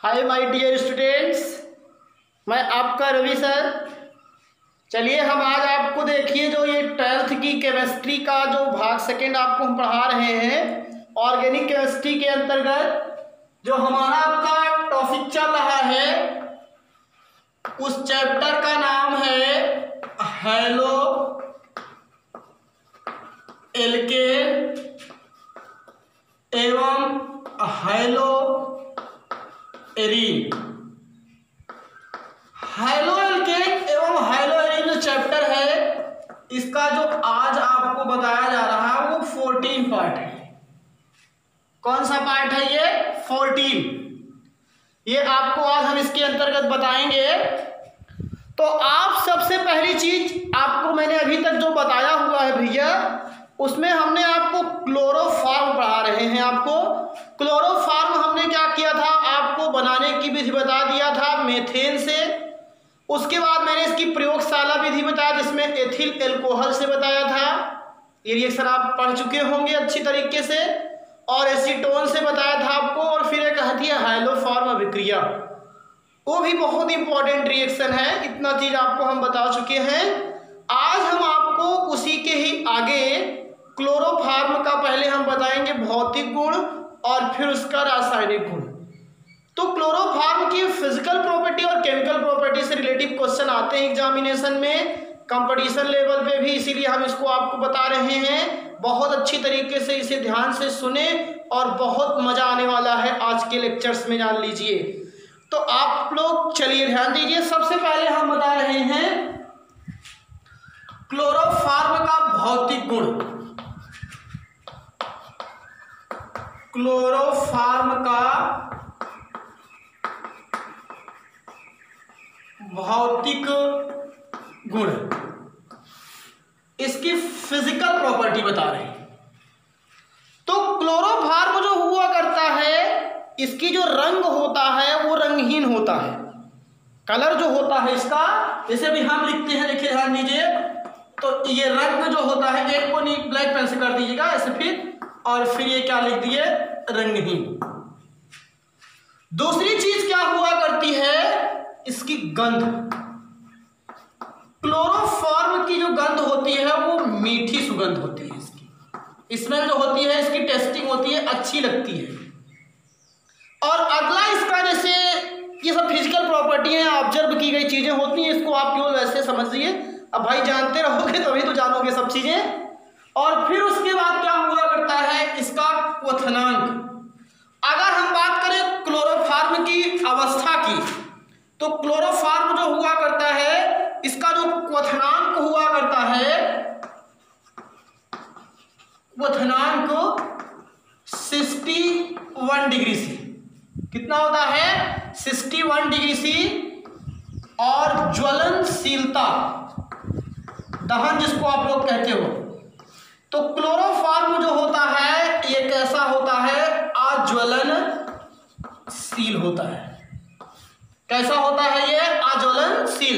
Hi my dear students, मैं आपका Ravi sir. चलिए हम आज आपको देखिए जो ये 12th की केमिस्ट्री का जो भाग सेकंड आपको हम पढ़ा रहे हैं ऑर्गेनिक केमिस्ट्री के अंतर्गत जो हमारा आपका टॉपिक चल रहा है उस चैप्टर का नाम है हेलो एल्केन एवं हेलो एरीन। हेलो एल्केन एवं हेलो एरीन जो चैप्टर है इसका जो आज आपको बताया जा रहा है वो 14 पार्ट है। कौन सा पार्ट है ये? 14। ये आपको आज हम इसके अंतर्गत बताएंगे। तो आप सबसे पहली चीज आपको मैंने अभी तक जो बताया हुआ है भैया उसमें हमने आपको क्लोरोफॉर्म पढ़ा रहे हैं। आपको क्लोरोफॉर्म हमने क्या किया था, आपको बनाने की विधि बता दिया था मेथेन से। उसके बाद मैंने इसकी प्रयोगशाला विधि बताया जिसमें एथिल एल्कोहल से बताया था। ये रिएक्शन आप पढ़ चुके होंगे अच्छी तरीके से। और एसीटोन से बताया था आपको। और फिर एक कहती है हाइलोफॉर्म अभिक्रिया, वो भी बहुत इंपॉर्टेंट रिएक्शन है। इतना चीज आपको हम बता चुके हैं। आज हम आपको उसी के ही आगे क्लोरोफॉर्म का पहले हम बताएंगे भौतिक गुण और फिर उसका रासायनिक गुण। तो क्लोरोफॉर्म की फिजिकल प्रॉपर्टी और केमिकल प्रॉपर्टी से रिलेटिव क्वेश्चन आते हैं एग्जामिनेशन में, कंपटीशन लेवल पे भी, इसीलिए हम इसको आपको बता रहे हैं। बहुत अच्छी तरीके से इसे ध्यान से सुने और बहुत मजा आने वाला है आज के लेक्चर्स में, जान लीजिए। तो आप लोग चलिए ध्यान दीजिए। सबसे पहले हम बता रहे हैं क्लोरोफॉर्म का भौतिक गुण। क्लोरोफॉर्म का भौतिक गुण, इसकी फिजिकल प्रॉपर्टी बता रहे हैं। तो क्लोरोफॉर्म जो हुआ करता है इसकी जो रंग होता है वो रंगहीन होता है। कलर जो होता है इसका, जैसे भी हम लिखते हैं, देखिए ध्यान दीजिए। तो ये रंग जो होता है, एक को नहीं ब्लैक पेन से कर दीजिएगा ऐसे, फिर ये क्या लिख दिए, रंगहीन। दूसरी चीज क्या हुआ करती है, इसकी गंध। क्लोरोफॉर्म की जो गंध होती है वो मीठी सुगंध होती है। इसकी स्मेल जो होती है, इसकी टेस्टिंग होती है, अच्छी लगती है। और अगला इसका, जैसे ये सब फिजिकल प्रॉपर्टी है, ऑब्जर्व की गई चीजें होती हैं, इसको आप केवल वैसे समझिए। अब भाई जानते रहोगे तभी तो जानोगे सब चीजें। और फिर उसके बाद क्या हुआ करता है, इसका क्वथनांक। अगर हम बात करें क्लोरोफॉर्म की अवस्था की, तो क्लोरोफॉर्म जो हुआ करता है इसका जो क्वथनांक हुआ करता है, क्वथनांक 61 डिग्री सी। कितना होता है? 61 डिग्री सी। और ज्वलनशीलता, दहन जिसको आप लोग कहते हो, तो क्लोरोफॉर्म जो होता है ये कैसा होता है, अज्वलनशील होता है। कैसा होता है ये? अज्वलनशील।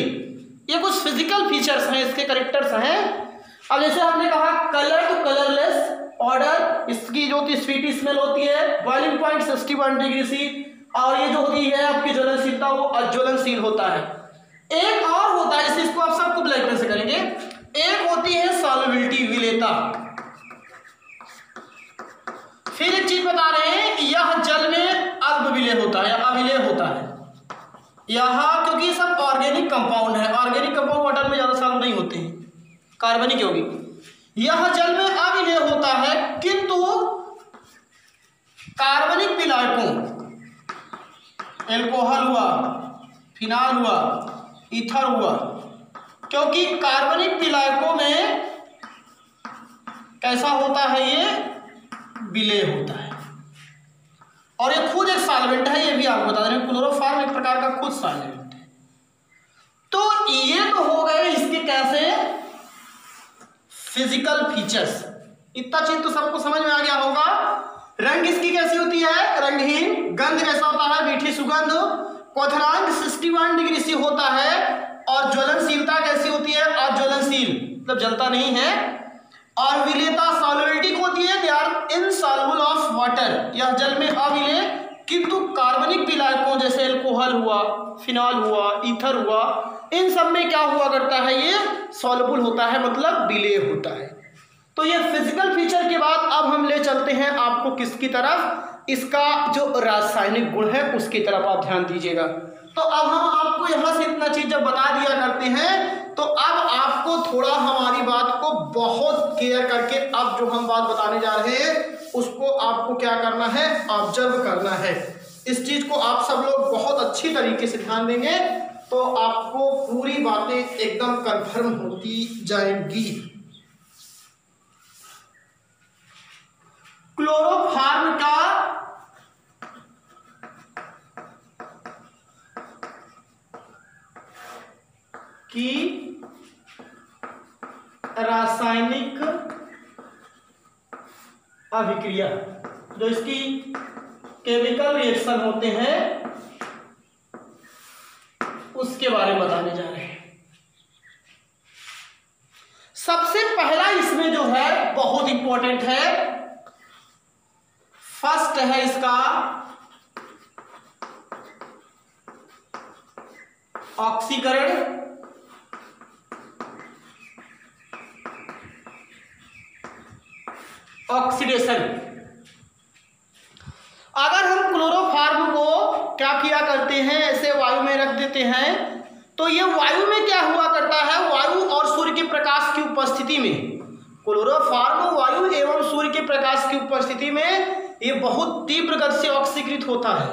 ये कुछ फिजिकल फीचर्स हैं, इसके कैरेक्टर्स हैं। अब जैसे हमने कहा कलर टू कलरलेस, ऑर्डर, इसकी जो स्वीट स्मेल होती है, बॉइलिंग पॉइंट 61 डिग्री सी। और ये जो होती है आपकी ज्वलनशीलता, वो अज्वलनशील होता है। एक और होता है, जैसे इसको आप सबको ब्लैक पेन से करेंगे, एक होती है सॉल्युबिलिटी, विलेयता। फिर एक चीज बता रहे हैं, यह जल में अल्पविलेय होता है या अविलेय होता है। यह क्योंकि ये सब ऑर्गेनिक कंपाउंड है, ऑर्गेनिक कंपाउंड वाटर में ज्यादा साल नहीं होते हैं, कार्बनिक होगी। यह जल में अविलेय होता है, किंतु कार्बनिक विलायकों, एल्कोहल हुआ, फिनाल हुआ, ईथर हुआ, क्योंकि कार्बनिक विलायकों में कैसा होता है, ये विलेय होता है। और ये खुद एक सॉल्वेंट है, ये भी आपको बता दें। क्लोरोफॉर्म एक प्रकार का खुद सॉल्वेंट है। तो ये तो हो गए इसके कैसे फिजिकल फीचर्स। इतना चीज तो सबको समझ में आ गया होगा। रंग इसकी कैसी होती है, रंगहीन। गंध कैसा होता है, मीठी सुगंध। क्वथनांक 61 डिग्री सी होता है। और ज्वलनशीलता कैसी होती है, अज्वलनशील, मतलब जलता नहीं है। और विलेयता, सॉल्युबिलिटी होती है, they are insoluble of water, यह जल में अविलेय किंतु कार्बनिक विलायकों जैसे अल्कोहल हुआ, फिनॉल हुआ, ईथर हुआ, इन सब में क्या हुआ करता है, ये सॉल्युबल होता है, मतलब विलेय होता है। तो ये फिजिकल फीचर के बाद अब हम ले चलते हैं आपको किसकी तरफ, इसका जो रासायनिक गुण है उसकी तरफ आप ध्यान दीजिएगा। तो अब हम आपको यहाँ से इतना चीज जब बता दिया करते हैं, तो अब आपको थोड़ा हमारी बात को बहुत केयर करके अब जो हम बात बताने जा रहे हैं उसको आपको क्या करना है, ऑब्जर्व करना है। इस चीज को आप सब लोग बहुत अच्छी तरीके से ध्यान देंगे तो आपको पूरी बातें एकदम कन्फर्म होती जाएंगी। क्लोरोफॉर्म का की रासायनिक अभिक्रिया, जो इसकी केमिकल रिएक्शन होते हैं उसके बारे में बताने जा रहे हैं। सबसे पहला इसमें जो है बहुत इंपॉर्टेंट है, फर्स्ट है इसका ऑक्सीकरण, ऑक्सीडेशन। अगर हम क्लोरोफॉर्म को क्या किया करते हैं, ऐसे वायु में रख देते हैं, तो ये वायु में क्या हुआ करता है, वायु और सूर्य के प्रकाश की उपस्थिति में, क्लोरोफॉर्म वायु एवं सूर्य के प्रकाश की उपस्थिति में ये बहुत तीव्र गति से ऑक्सीकृत होता है।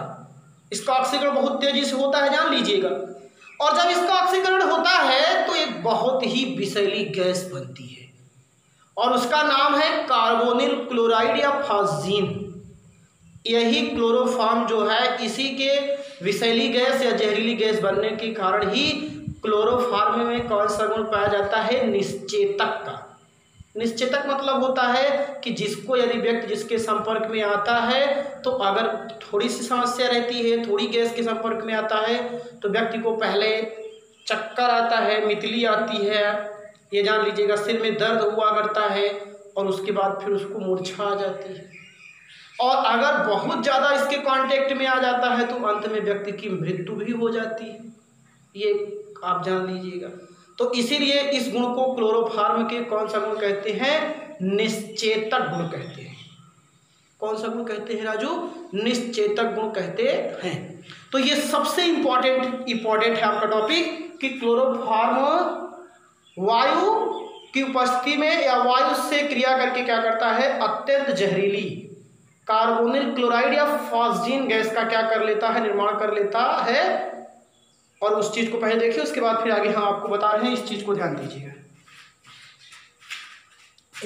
इसका ऑक्सीकरण बहुत तेजी से होता है, जान लीजिएगा। और जब इसका ऑक्सीकरण होता है तो एक बहुत ही विषैली गैस बनती है और उसका नाम है कार्बोनिल क्लोराइड या फॉस्जीन। यही क्लोरोफॉर्म जो है, इसी के विषैली गैस या जहरीली गैस बनने के कारण ही क्लोरोफॉर्म में कौन सा गुण पाया जाता है, निश्चेतक का। निश्चेतक मतलब होता है कि जिसको यदि व्यक्ति जिसके संपर्क में आता है, तो अगर थोड़ी सी समस्या रहती है, थोड़ी गैस के संपर्क में आता है तो व्यक्ति को पहले चक्कर आता है, मितली आती है, ये जान लीजिएगा, सिर में दर्द हुआ करता है और उसके बाद फिर उसको मूर्छा आ जाती है। और अगर बहुत ज़्यादा इसके कांटेक्ट में आ जाता है तो अंत में व्यक्ति की मृत्यु भी हो जाती है, ये आप जान लीजिएगा। तो इसीलिए इस गुण को क्लोरोफॉर्म के कौन सा गुण कहते हैं, निश्चेतक गुण कहते हैं। कौन सा गुण कहते हैं राजू, निश्चेतक गुण कहते हैं। तो ये सबसे इंपॉर्टेंट है आपका टॉपिक कि क्लोरोफॉर्म वायु की उपस्थिति में या वायु से क्रिया करके क्या करता है, अत्यंत जहरीली कार्बोनिल क्लोराइड या फॉस्जीन गैस का क्या कर लेता है, निर्माण कर लेता है। और उस चीज को पहले देखिए, उसके बाद फिर आगे हम आपको बता रहे हैं, इस चीज को ध्यान दीजिएगा।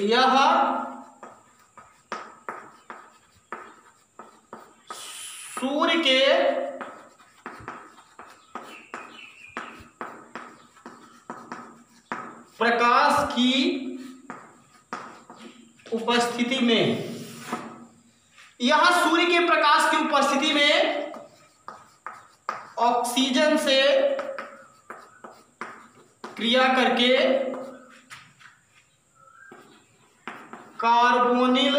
यह सूर्य के प्रकाश की उपस्थिति में, यह सूर्य के प्रकाश की उपस्थिति में ऑक्सीजन से क्रिया करके कार्बोनिल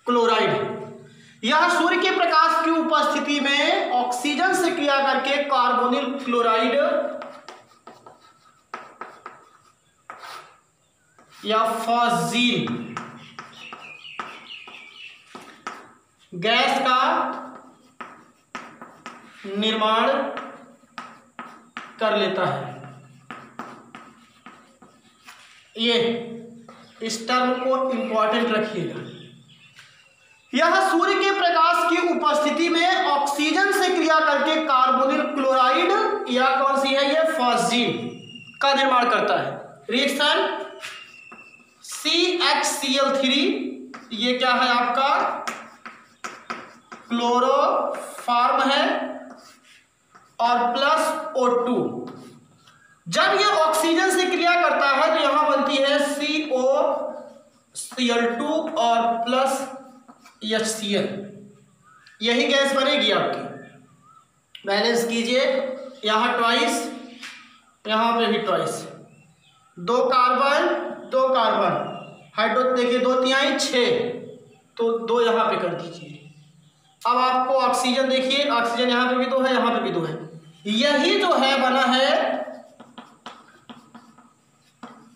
क्लोराइड, यह सूर्य के प्रकाश की उपस्थिति में ऑक्सीजन से क्रिया करके कार्बोनिल क्लोराइड या फॉस्जीन गैस का निर्माण कर लेता है। ये इस टर्म को इंपॉर्टेंट रखिएगा। यह सूर्य के प्रकाश की उपस्थिति में ऑक्सीजन से क्रिया करके कार्बोनिल क्लोराइड या कौन सी है, ये फॉस्जीन का निर्माण करता है। रिएक्शन CHCl3, ये क्या है आपका, क्लोरोफॉर्म है, और प्लस O2। जब ये ऑक्सीजन से क्रिया करता है तो यहां बनती है COCl2 और प्लस HCl, यही गैस बनेगी आपकी। बैलेंस कीजिए, यहां ट्वाइस, यहां पे भी ट्वाइस, 2 कार्बन 2 कार्बन, हाइड्रो देखिए 2 तिहाई 6, तो 2 यहाँ पे कर दीजिए। अब आपको ऑक्सीजन देखिए, ऑक्सीजन यहाँ पे भी 2 है, यहाँ पे भी 2 है। यही जो है बना है,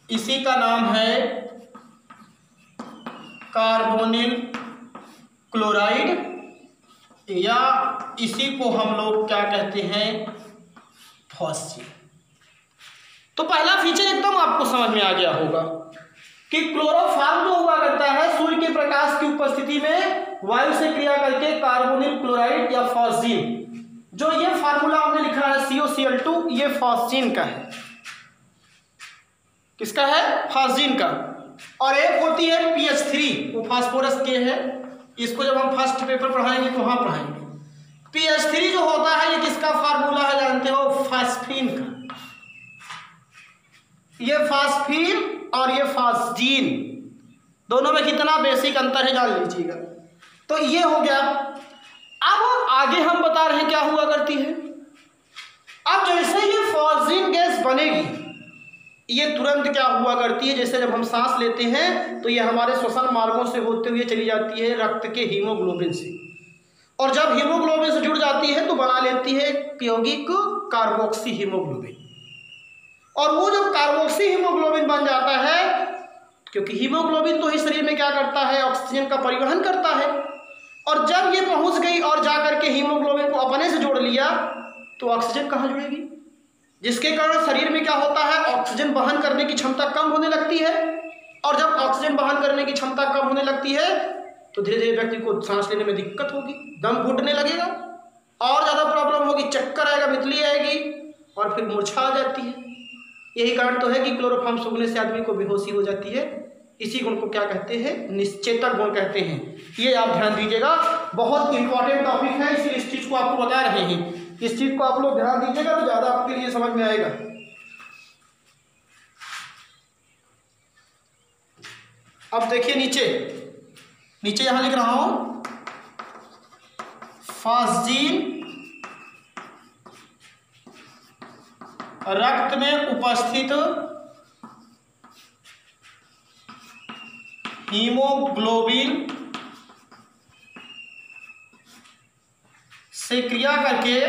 इसी का नाम है कार्बोनिल क्लोराइड, या इसी को हम लोग क्या कहते हैं, फॉस्फेट। तो पहला फीचर एकदम आपको समझ में आ गया होगा कि क्लोरोफॉर्म जो हुआ करता है सूर्य के प्रकाश की उपस्थिति में वायु से क्रिया करके कार्बोनिल क्लोराइड या फॉस्फीन, जो ये फार्मूला हमने लिखा है COCl2, ये फॉस्फीन का है। किसका है? फॉस्फीन का। और एक होती है PH3, वो फास्फोरस के है, इसको जब हम फर्स्ट पेपर पढ़ाएंगे तो वहां पढ़ाएंगे। PH3 जो होता है ये किसका फार्मूला है जानते हो? फास्फीन का। ये फास्फीन और ये फास्फीन, दोनों में कितना बेसिक अंतर है जान लीजिएगा। तो ये हो गया। अब आगे हम बता रहे हैं क्या हुआ करती है। अब जैसे ये फॉस्फीन गैस बनेगी, ये तुरंत क्या हुआ करती है, जैसे जब हम सांस लेते हैं तो ये हमारे श्वसन मार्गों से होते हुए चली जाती है रक्त के हीमोग्लोबिन से, और जब हीमोग्लोबिन से जुड़ जाती है तो बना लेती है यौगिक कार्बोक्सी हीमोग्लोबिन। और वो जब कार्बोक्सी हीमोग्लोबिन बन जाता है, क्योंकि हीमोग्लोबिन तो इस शरीर में क्या करता है, ऑक्सीजन का परिवहन करता है, और जब ये पहुंच गई और जाकर के हीमोग्लोबिन को अपने से जोड़ लिया तो ऑक्सीजन कहाँ जुड़ेगी, जिसके कारण शरीर में क्या होता है, ऑक्सीजन वहन करने की क्षमता कम होने लगती है। और जब ऑक्सीजन वहन करने की क्षमता कम होने लगती है तो धीरे धीरे व्यक्ति को सांस लेने में दिक्कत होगी, दम घुटने लगेगा, और ज़्यादा प्रॉब्लम होगी, चक्कर आएगा, मितली आएगी, और फिर मूर्छा आ जाती है। यही कारण तो है कि क्लोरोफॉर्म सूंघने से आदमी को बेहोशी हो जाती है। इसी गुण को क्या कहते हैं? निश्चेतक गुण कहते हैं। ये आप ध्यान दीजिएगा, बहुत इंपॉर्टेंट टॉपिक है, इसलिए इस चीज़ को आपको बता रहे हैं। इस चीज को आप लोग ध्यान दीजिएगा तो ज्यादा आपके लिए समझ में आएगा। अब देखिए नीचे नीचे यहां लिख रहा हूं, फॉस्फीन रक्त में उपस्थित हीमोग्लोबिन से क्रिया करके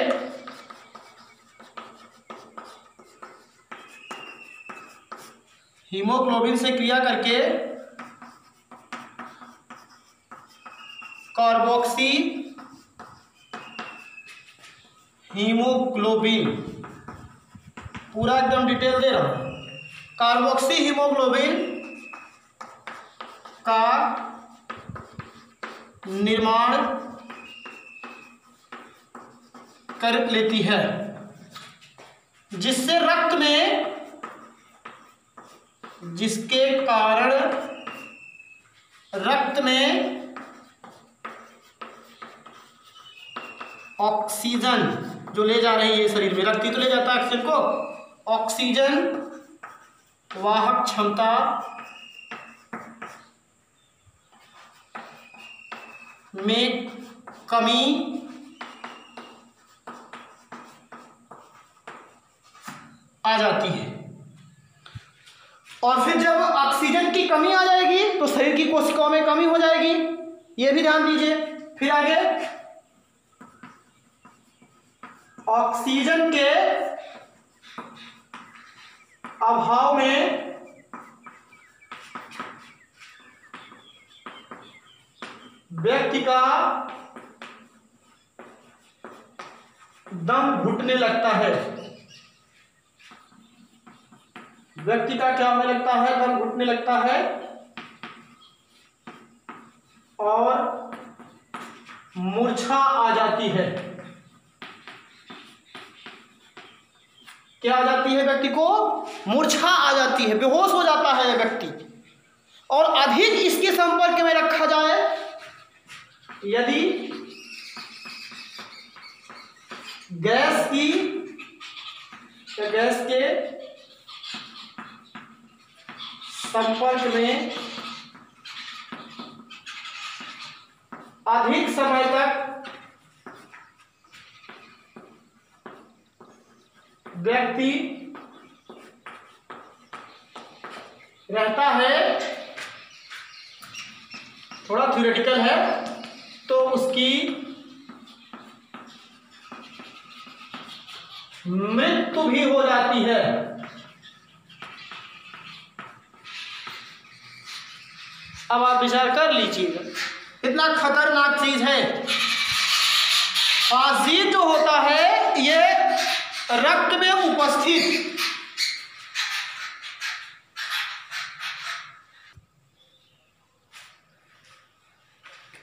कार्बोक्सी हीमोग्लोबिन, पूरा एकदम डिटेल दे रहा हूं, कार्बोक्सी हीमोग्लोबिन का निर्माण कर लेती है, जिससे रक्त में, जिसके कारण रक्त में ऑक्सीजन जो ले जा रही है शरीर में, रक्त ही तो ले जाता है ऑक्सीजन को, ऑक्सीजन वाहक क्षमता में कमी आ जाती है। और फिर जब ऑक्सीजन की कमी आ जाएगी तो शरीर की कोशिकाओं में कमी हो जाएगी, ये भी ध्यान दीजिए। फिर आगे ऑक्सीजन के अभाव में व्यक्ति का दम घुटने लगता है। व्यक्ति का क्या होने लगता है? दम घुटने लगता है और मूर्छा आ जाती है। क्या आ जाती है? व्यक्ति को मूर्छा आ जाती है, बेहोश हो जाता है व्यक्ति। और अधिक इसके संपर्क में रखा जाए यदि गैस के संपर्क में अधिक समय तक व्यक्ति रहता है, थोड़ा थ्योरेटिकल है, तो उसकी मृत्यु भी हो जाती है। अब आप विचार कर लीजिएगा, इतना खतरनाक चीज है। फांसी जो होता है ये रक्त में उपस्थित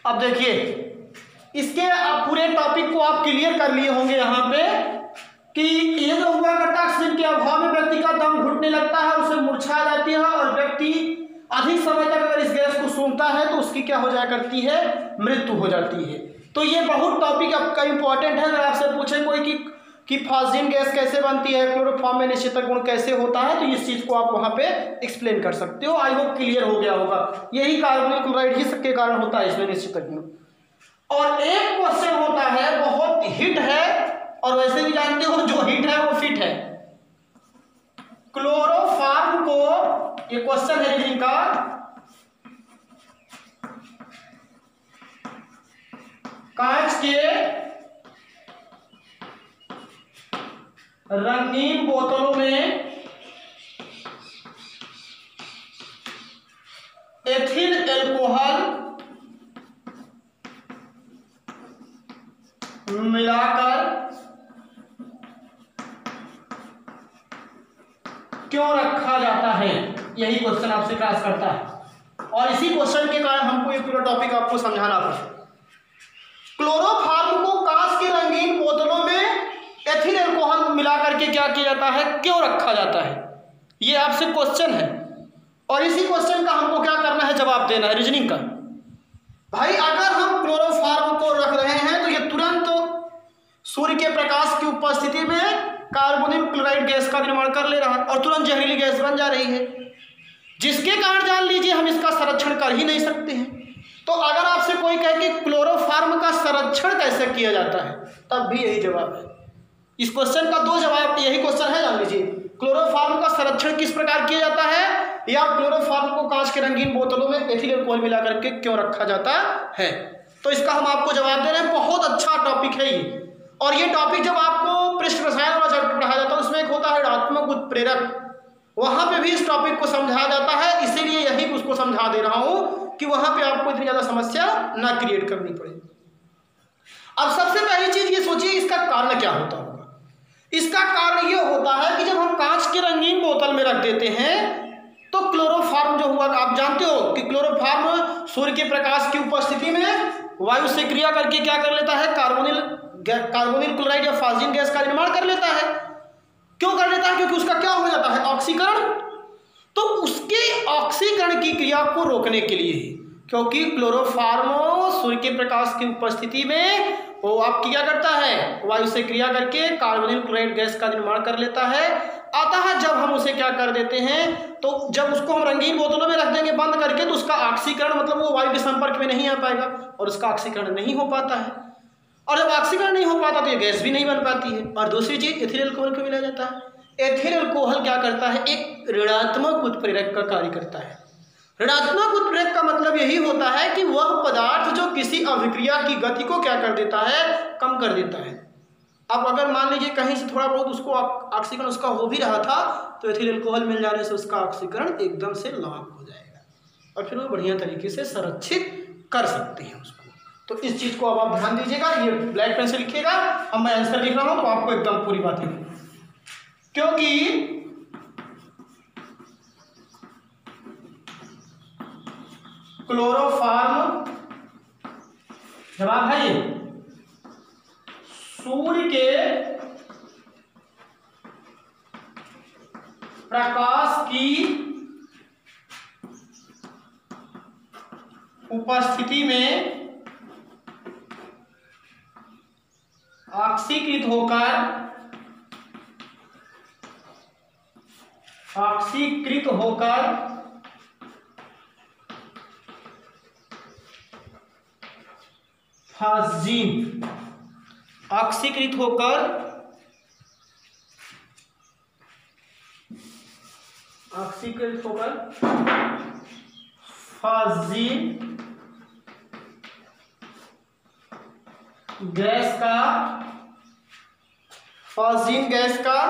अब देखिए इसके आप पूरे टॉपिक को आप क्लियर कर लिए होंगे यहाँ पे कि ये जो हुआ करता है ऑक्सीजन के अभाव में व्यक्ति का दम घुटने लगता है, उसे मूर्छा आ जाती है और व्यक्ति अधिक समय तक अगर इस गैस को सूंघता है तो उसकी क्या हो जाया करती है, मृत्यु हो जाती है। तो ये बहुत टॉपिक आपका इंपॉर्टेंट है। अगर आपसे पूछे कोई कि फास्जिन गैस कैसे बनती है, क्लोरोफॉर्म में निश्चित गुण कैसे होता है, तो इस चीज को आप वहां पे एक्सप्लेन कर सकते हो। आई होप क्लियर हो गया होगा। यही कार्बोनिल क्लोराइड ही सबके कारण होता है इसमें निश्चित गुण। और एक क्वेश्चन होता है बहुत हिट है, और वैसे भी जानते हो जो हिट है वो फिट है। क्लोरोफॉर्म को, ये क्वेश्चन है रीजनिंग का, कांच के रंगीन बोतलों में एथिल एल्कोहल मिलाकर क्यों रखा जाता है, यही क्वेश्चन आपसे क्रॉस करता है। और इसी क्वेश्चन के कारण हमको ये पूरा टॉपिक आपको समझाना पड़ा। क्लोरोफॉर्म को कांच की रंगीन बोतलों में एथिल अल्कोहल मिला करके क्या किया जाता है, क्यों रखा जाता है, ये आपसे क्वेश्चन है। और इसी क्वेश्चन का हमको क्या करना है, जवाब देना है रीजनिंग का। भाई अगर हम क्लोरोफॉर्म को रख रहे हैं तो ये तुरंत सूर्य के प्रकाश की उपस्थिति में कार्बोनिल क्लोराइड गैस का निर्माण कर ले रहा है और तुरंत जहरीली गैस बन जा रही है, जिसके कारण जान लीजिए हम इसका संरक्षण कर ही नहीं सकते हैं। तो अगर आपसे कोई कहे कि क्लोरोफॉर्म का संरक्षण कैसे किया जाता है, तब भी यही जवाब है। इस क्वेश्चन का दो जवाब, यही क्वेश्चन है, जान लीजिए। क्लोरोफॉर्म का संरक्षण किस प्रकार किया जाता है, या क्लोरोफॉर्म को कांच के रंगीन बोतलों में एथिल अल्कोहल मिला करके क्यों रखा जाता है। तो इसका हम आपको जवाब दे रहे हैं। बहुत अच्छा टॉपिक है ये। और ये टॉपिक जब आपको पृष्ठ रसायन वाला चैप्टर पढ़ाया जाता है उसमें एक होता है ऋणात्मक उत्प्रेरक, वहां पे भी इस टॉपिक को समझाया जाता है। इसीलिए यही उसको समझा दे रहा हूं कि वहां पे आपको इतनी ज्यादा समस्या ना क्रिएट करनी पड़े। अब सबसे पहली चीज ये सोचिए, इसका कारण क्या होता होगा। इसका कारण ये होता है कि जब हम कांच की रंगीन बोतल में रख देते हैं तो क्लोरोफॉर्म जो हुआ, आप जानते हो कि क्लोरोफॉर्म सूर्य के प्रकाश की उपस्थिति में वायु से क्रिया करके क्या कर लेता है, कार्बोनिल क्लोराइड या फास्जिन गैस का निर्माण कर लेता है। क्यों कर लेता है, क्योंकि उसका क्या हो जाता है, ऑक्सीकरण। तो उसके ऑक्सीकरण की क्रिया को रोकने के लिए, क्योंकि क्लोरोफॉर्म सूर्य के प्रकाश की उपस्थिति में वो आप क्या करता है, वायु से क्रिया करके कार्बोनिल क्लोराइड गैस का निर्माण कर लेता है। अतः जब हम उसे क्या कर देते हैं, तो जब उसको हम रंगीन बोतलों में रख देंगे बंद करके, तो उसका ऑक्सीकरण मतलब वो वायु के संपर्क में नहीं आ पाएगा और उसका ऑक्सीकरण नहीं हो पाता है। और जब ऑक्सीकरण नहीं हो पाता तो ये गैस भी नहीं बन पाती है। और दूसरी चीज एथिल अल्कोहल को मिलाया जाता है। एथिल अल्कोहल क्या करता है, एक ऋणात्मक उत्प्रेरक का कार्य करता है। ऋणात्मक उत्प्रेरक का मतलब यही होता है कि वह पदार्थ जो किसी अभिक्रिया की गति को क्या कर देता है, कम कर देता है। अब अगर मान लीजिए कहीं से थोड़ा बहुत उसको ऑक्सीकरण उसका हो भी रहा था, तो एथिल अल्कोहल मिल जाने से उसका ऑक्सीकरण एकदम से लॉक हो जाएगा और फिर वो बढ़िया तरीके से संरक्षित कर सकते हैं उसको। तो इस चीज को अब आप ध्यान दीजिएगा। ये ब्लैक पेन से लिखिएगा, अब मैं आंसर लिख रहा हूं तो आपको एकदम पूरी बात लिखिए। क्योंकि क्लोरोफॉर्म, जवाब है ये, सूर्य के प्रकाश की उपस्थिति में ऑक्सीकृत होकर फास्जिन, ऑक्सीकृत होकर ऑक्सीकृत होकर फाजिल गैस का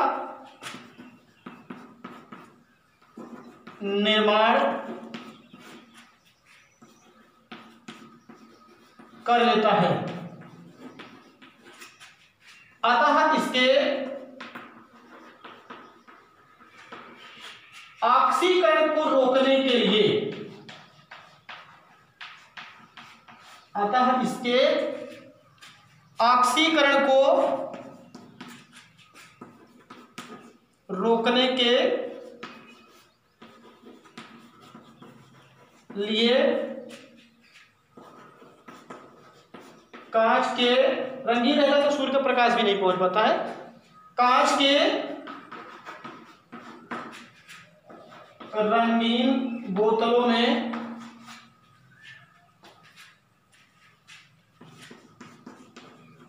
निर्माण कर लेता है। अतः इसके ऑक्सीकरण को रोकने के लिए ऑक्सीकरण को रोकने के लिए कांच के, रंगीन रहेगा तो सूर्य का प्रकाश भी नहीं पहुंच पाता है, कांच के रंगीन बोतलों में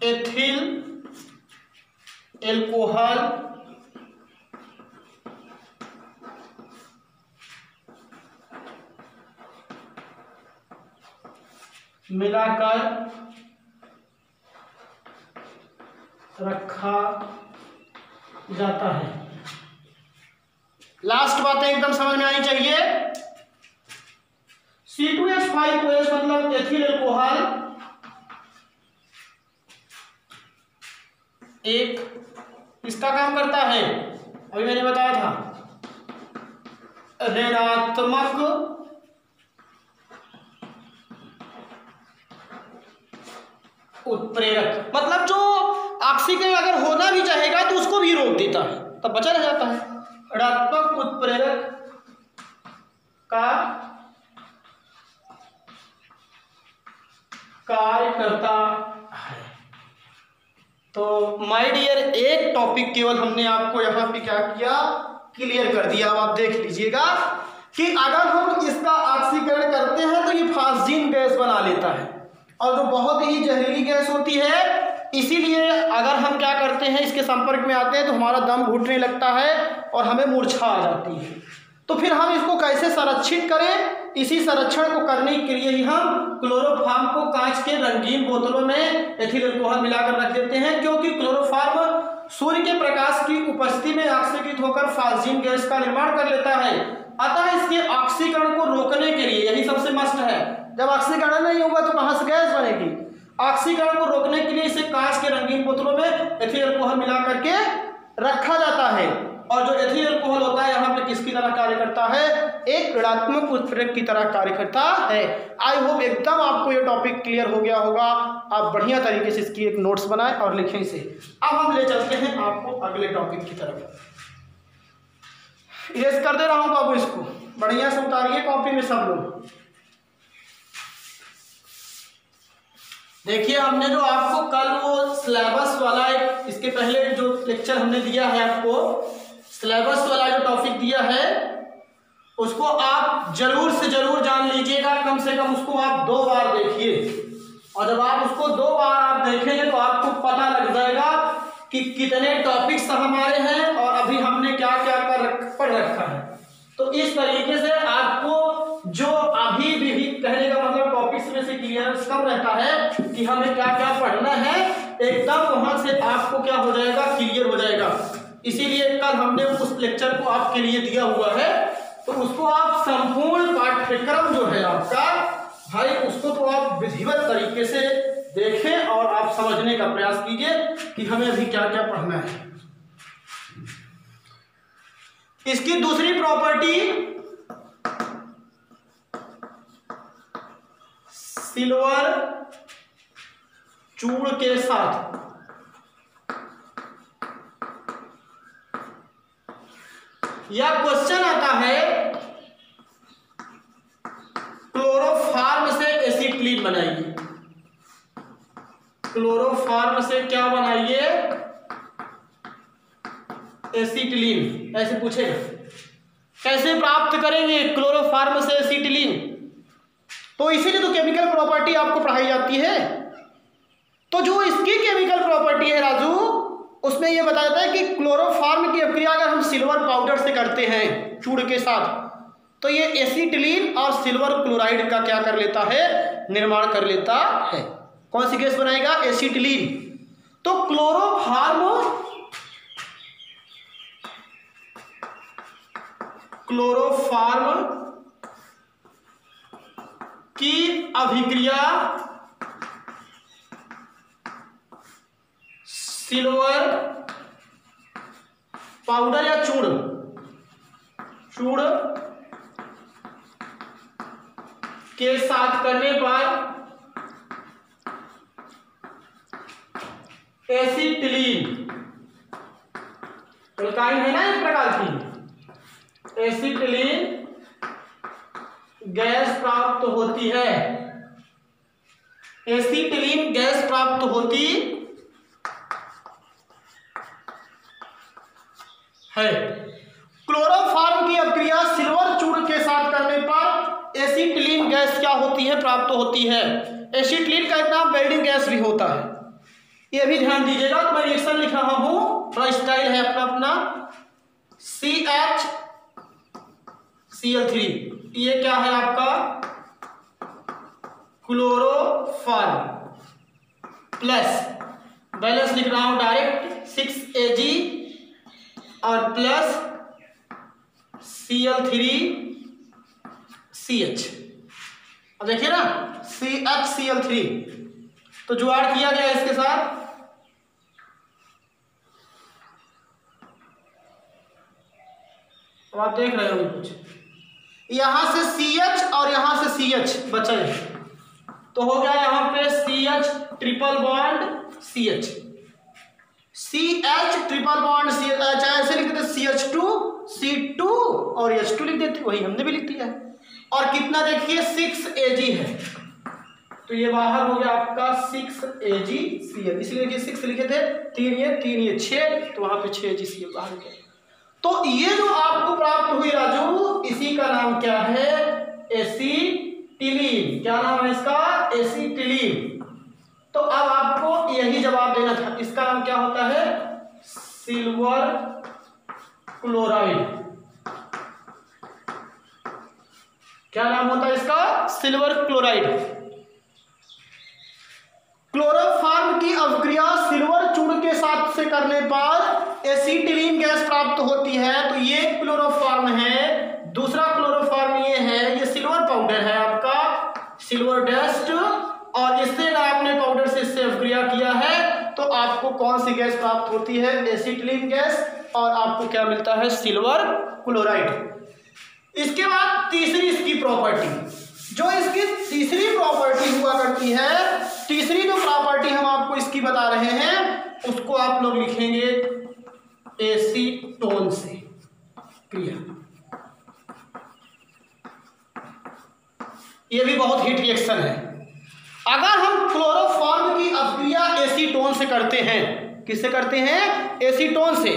एथिल एल्कोहल मिलाकर रखा जाता है। लास्ट बातें एकदम समझ में आनी चाहिए। C2H5OH मतलब एथिल एल्कोहल एक इसका काम करता है, अभी मैंने बताया था, ऋणात्मक उत्प्रेरक, मतलब जो ऑक्सीकरण अगर होना भी चाहेगा तो उसको भी रोक देता है, तब बचा रह जाता है। ऋणात्मक उत्प्रेरक का कार्य करता है। तो माय डियर, एक टॉपिक केवल हमने आपको यहाँ पे क्या किया, क्लियर कर दिया। अब आप देख लीजिएगा कि अगर हम इसका ऑक्सीकरण करते हैं तो ये फास्जीन गैस बना लेता है, और जो बहुत ही जहरीली गैस होती है, इसीलिए अगर हम क्या करते हैं, इसके संपर्क में आते हैं तो हमारा दम घुटने लगता है और हमें मूर्छा आ जाती है। तो फिर हम इसको कैसे संरक्षित करें, इसी संरक्षण को करने के लिए ही हम क्लोरोफॉर्म को कांच के रंगीन बोतलों में एथिल अल्कोहल मिलाकर रख देते हैं, क्योंकि क्लोरोफॉर्म सूर्य के प्रकाश की उपस्थिति में ऑक्सीकृत होकर फास्जीन गैस का निर्माण कर लेता है। अतः इसके ऑक्सीकरण को रोकने के लिए, यही सबसे मस्ट है, जब ऑक्सीकरण नहीं होगा तो कहां से गैस बनेगी। ऑक्सीकरण को रोकने के लिए इसे कांच के रंगीन बोतलों में एथिल अल्कोहल मिला करके रखा जाता है। और जो एथिल अल्कोहल होता है यहाँ पे किसकी तरह कार्य करता है, एक ऋणात्मक उत्प्रेरक की तरह कार्य करता है। आई होप एकदम आपको ये टॉपिक क्लियर हो गया होगा। आप बढ़िया तरीके से इसकी एक नोट्स बनाएं और लिखें इसे। अब हम ले चलते हैं आपको अगले टॉपिक की तरफ। इरेज कर दे रहा हूं बाबू, इसको बढ़िया से उतारिए कॉपी में सब लोग। देखिए, हमने जो आपको कल वो सिलेबस वाला इसके पहले जो लेक्चर हमने दिया है, आपको सिलेबस वाला जो टॉपिक दिया है उसको आप जरूर से जरूर जान लीजिएगा। कम से कम उसको आप 2 बार देखिए, और जब आप उसको 2 बार आप देखेंगे तो आपको पता लग जाएगा कि कितने टॉपिक्स हमारे हैं और अभी हमने क्या क्या पढ़ रखा है। तो इस तरीके से आपको जो अभी भी कहने का मतलब टॉपिक्स में से क्लियरेंस कम रहता है कि हमें क्या क्या पढ़ना है, एकदम वहां से आपको क्या हो जाएगा, क्लियर हो जाएगा। इसीलिए कल हमने उस लेक्चर को आपके लिए दिया हुआ है, तो उसको आप संपूर्ण पाठ्यक्रम जो है आपका भाई, उसको तो आप विधिवत तरीके से देखें और आप समझने का प्रयास कीजिए कि हमें अभी क्या क्या पढ़ना है। इसकी दूसरी प्रॉपर्टी, सिल्वर चूड़ के साथ यह क्वेश्चन आता है, क्लोरोफॉर्म से एसिटिलीन बनाइए। क्लोरोफॉर्म से क्या बनाइए, एसिटिलीन। ऐसे पूछेगा, कैसे प्राप्त करेंगे क्लोरोफॉर्म से एसिटिलीन? तो इसीलिए तो केमिकल प्रॉपर्टी आपको पढ़ाई जाती है। तो जो इसकी केमिकल प्रॉपर्टी है राजू, उसमें ये बताया जाता है कि क्लोरोफॉर्म की अभिक्रिया अगर हम सिल्वर पाउडर से करते हैं चूड़ के साथ, तो ये एसीटिलीन और सिल्वर क्लोराइड का क्या कर लेता है, निर्माण कर लेता है। कौन सी गैस बनाएगा, एसीटिलीन। तो क्लोरोफॉर्म की अभिक्रिया सिल्वर पाउडर या चूड़ के साथ करने पर एसीटिलीन, एल्काइन है ना एक प्रकार की, एसीटिलीन गैस प्राप्त होती है, एसीटिलीन गैस प्राप्त होती है। क्लोरोफॉर्म की अभिक्रिया सिल्वर चूड़ के साथ करने पर एसीटिलीन गैस क्या होती है, प्राप्त होती है। एसीटिलीन का एक नाम वेल्डिंग गैस भी होता है, ये भी ध्यान दीजिएगा। तो मैं रिएक्शन लिख रहा हूं, थोड़ा स्टाइल है अपना अपना। CHCl3, ये क्या है आपका, क्लोरोफॉर्म प्लस, बैलेंस लिख रहा हूं डायरेक्ट, 6Ag और प्लस Cl3CH। अब देखिए ना, CHCl3 तो जो ऐड किया गया इसके साथ, अब आप देख रहे होंगे कुछ, यहां से CH और यहां से CH बचा है, तो हो गया यहां पे CH triple bond CH, CH triple bond CH, ऐसे लिख देते CH2 C2 और H2 लिख देते, वही हमने भी लिख दिया है। और कितना देखिए 6Ag है, तो ये बाहर हो गया आपका 6AgCl, इसलिए देखिए 6 लिखे थे, 3 ये 6, तो वहां पे 6AgCl बाहर हो गया। तो ये जो आपको प्राप्त हुई राजू, इसी का नाम क्या है, एसीटिलीन। क्या नाम है इसका, एसीटिलीन। तो अब आपको यही जवाब देना था, इसका नाम क्या होता है, सिल्वर क्लोराइड। क्या नाम होता है इसका, सिल्वर क्लोराइड। क्लोरोफॉर्म की अभिक्रिया सिल्वर चूड़ के साथ से करने पर एसीटिलीन गैस प्राप्त होती है। तो ये क्लोरोफॉर्म है, दूसरा क्लोरोफॉर्म ये है, ये सिल्वर पाउडर है आपका, सिल्वर डस्ट, और इससे अगर आपने पाउडर से इससे अभिक्रिया किया है तो आपको कौन सी गैस प्राप्त होती है, एसीटिलीन गैस, और आपको क्या मिलता है, सिल्वर क्लोराइड। इसके बाद तीसरी इसकी प्रॉपर्टी, जो इसकी तीसरी प्रॉपर्टी हुआ करती है, तीसरी जो प्रॉपर्टी हम आपको इसकी बता रहे हैं, उसको आप लोग लिखेंगे एसीटोन से क्रिया। ये भी बहुत हिट रिएक्शन है। अगर हम क्लोरोफॉर्म की अभिक्रिया एसीटोन से करते हैं, किससे करते हैं, एसीटोन से।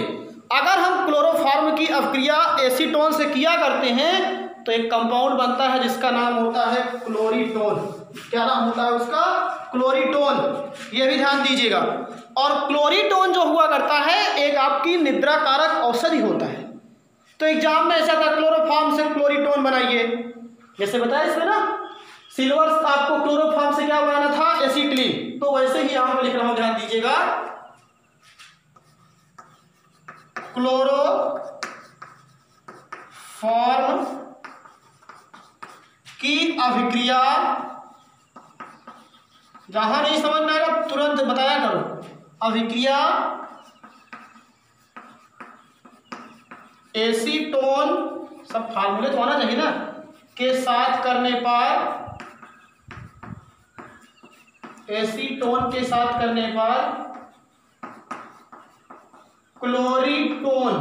अगर हम क्लोरोफॉर्म की अभिक्रिया एसीटोन से किया करते हैं तो एक कंपाउंड बनता है जिसका नाम होता है क्लोरीटोन। क्या नाम होता है उसका, क्लोरीटोन। यह भी ध्यान दीजिएगा। और क्लोरीटोन जो हुआ करता है एक आपकी निद्रा कारक औषधि होता है। तो एग्जाम में ऐसा था, क्लोरोफॉर्म से क्लोरीटोन बनाइए, जैसे बताया इसमें ना, सिल्वर आपको क्लोरोफॉर्म से क्या बनाना था, एसीटिलीन। तो वैसे ही यहां पर लिख रहा हूं, ध्यान दीजिएगा, क्लोरोफॉर्म की अभिक्रिया, जहां नहीं समझ में आएगा तुरंत बताया करो, अभिक्रिया एसीटोन, सब फार्मूले तो आना चाहिए ना, के साथ करने पर, एसीटोन के साथ करने पर क्लोरीटोन,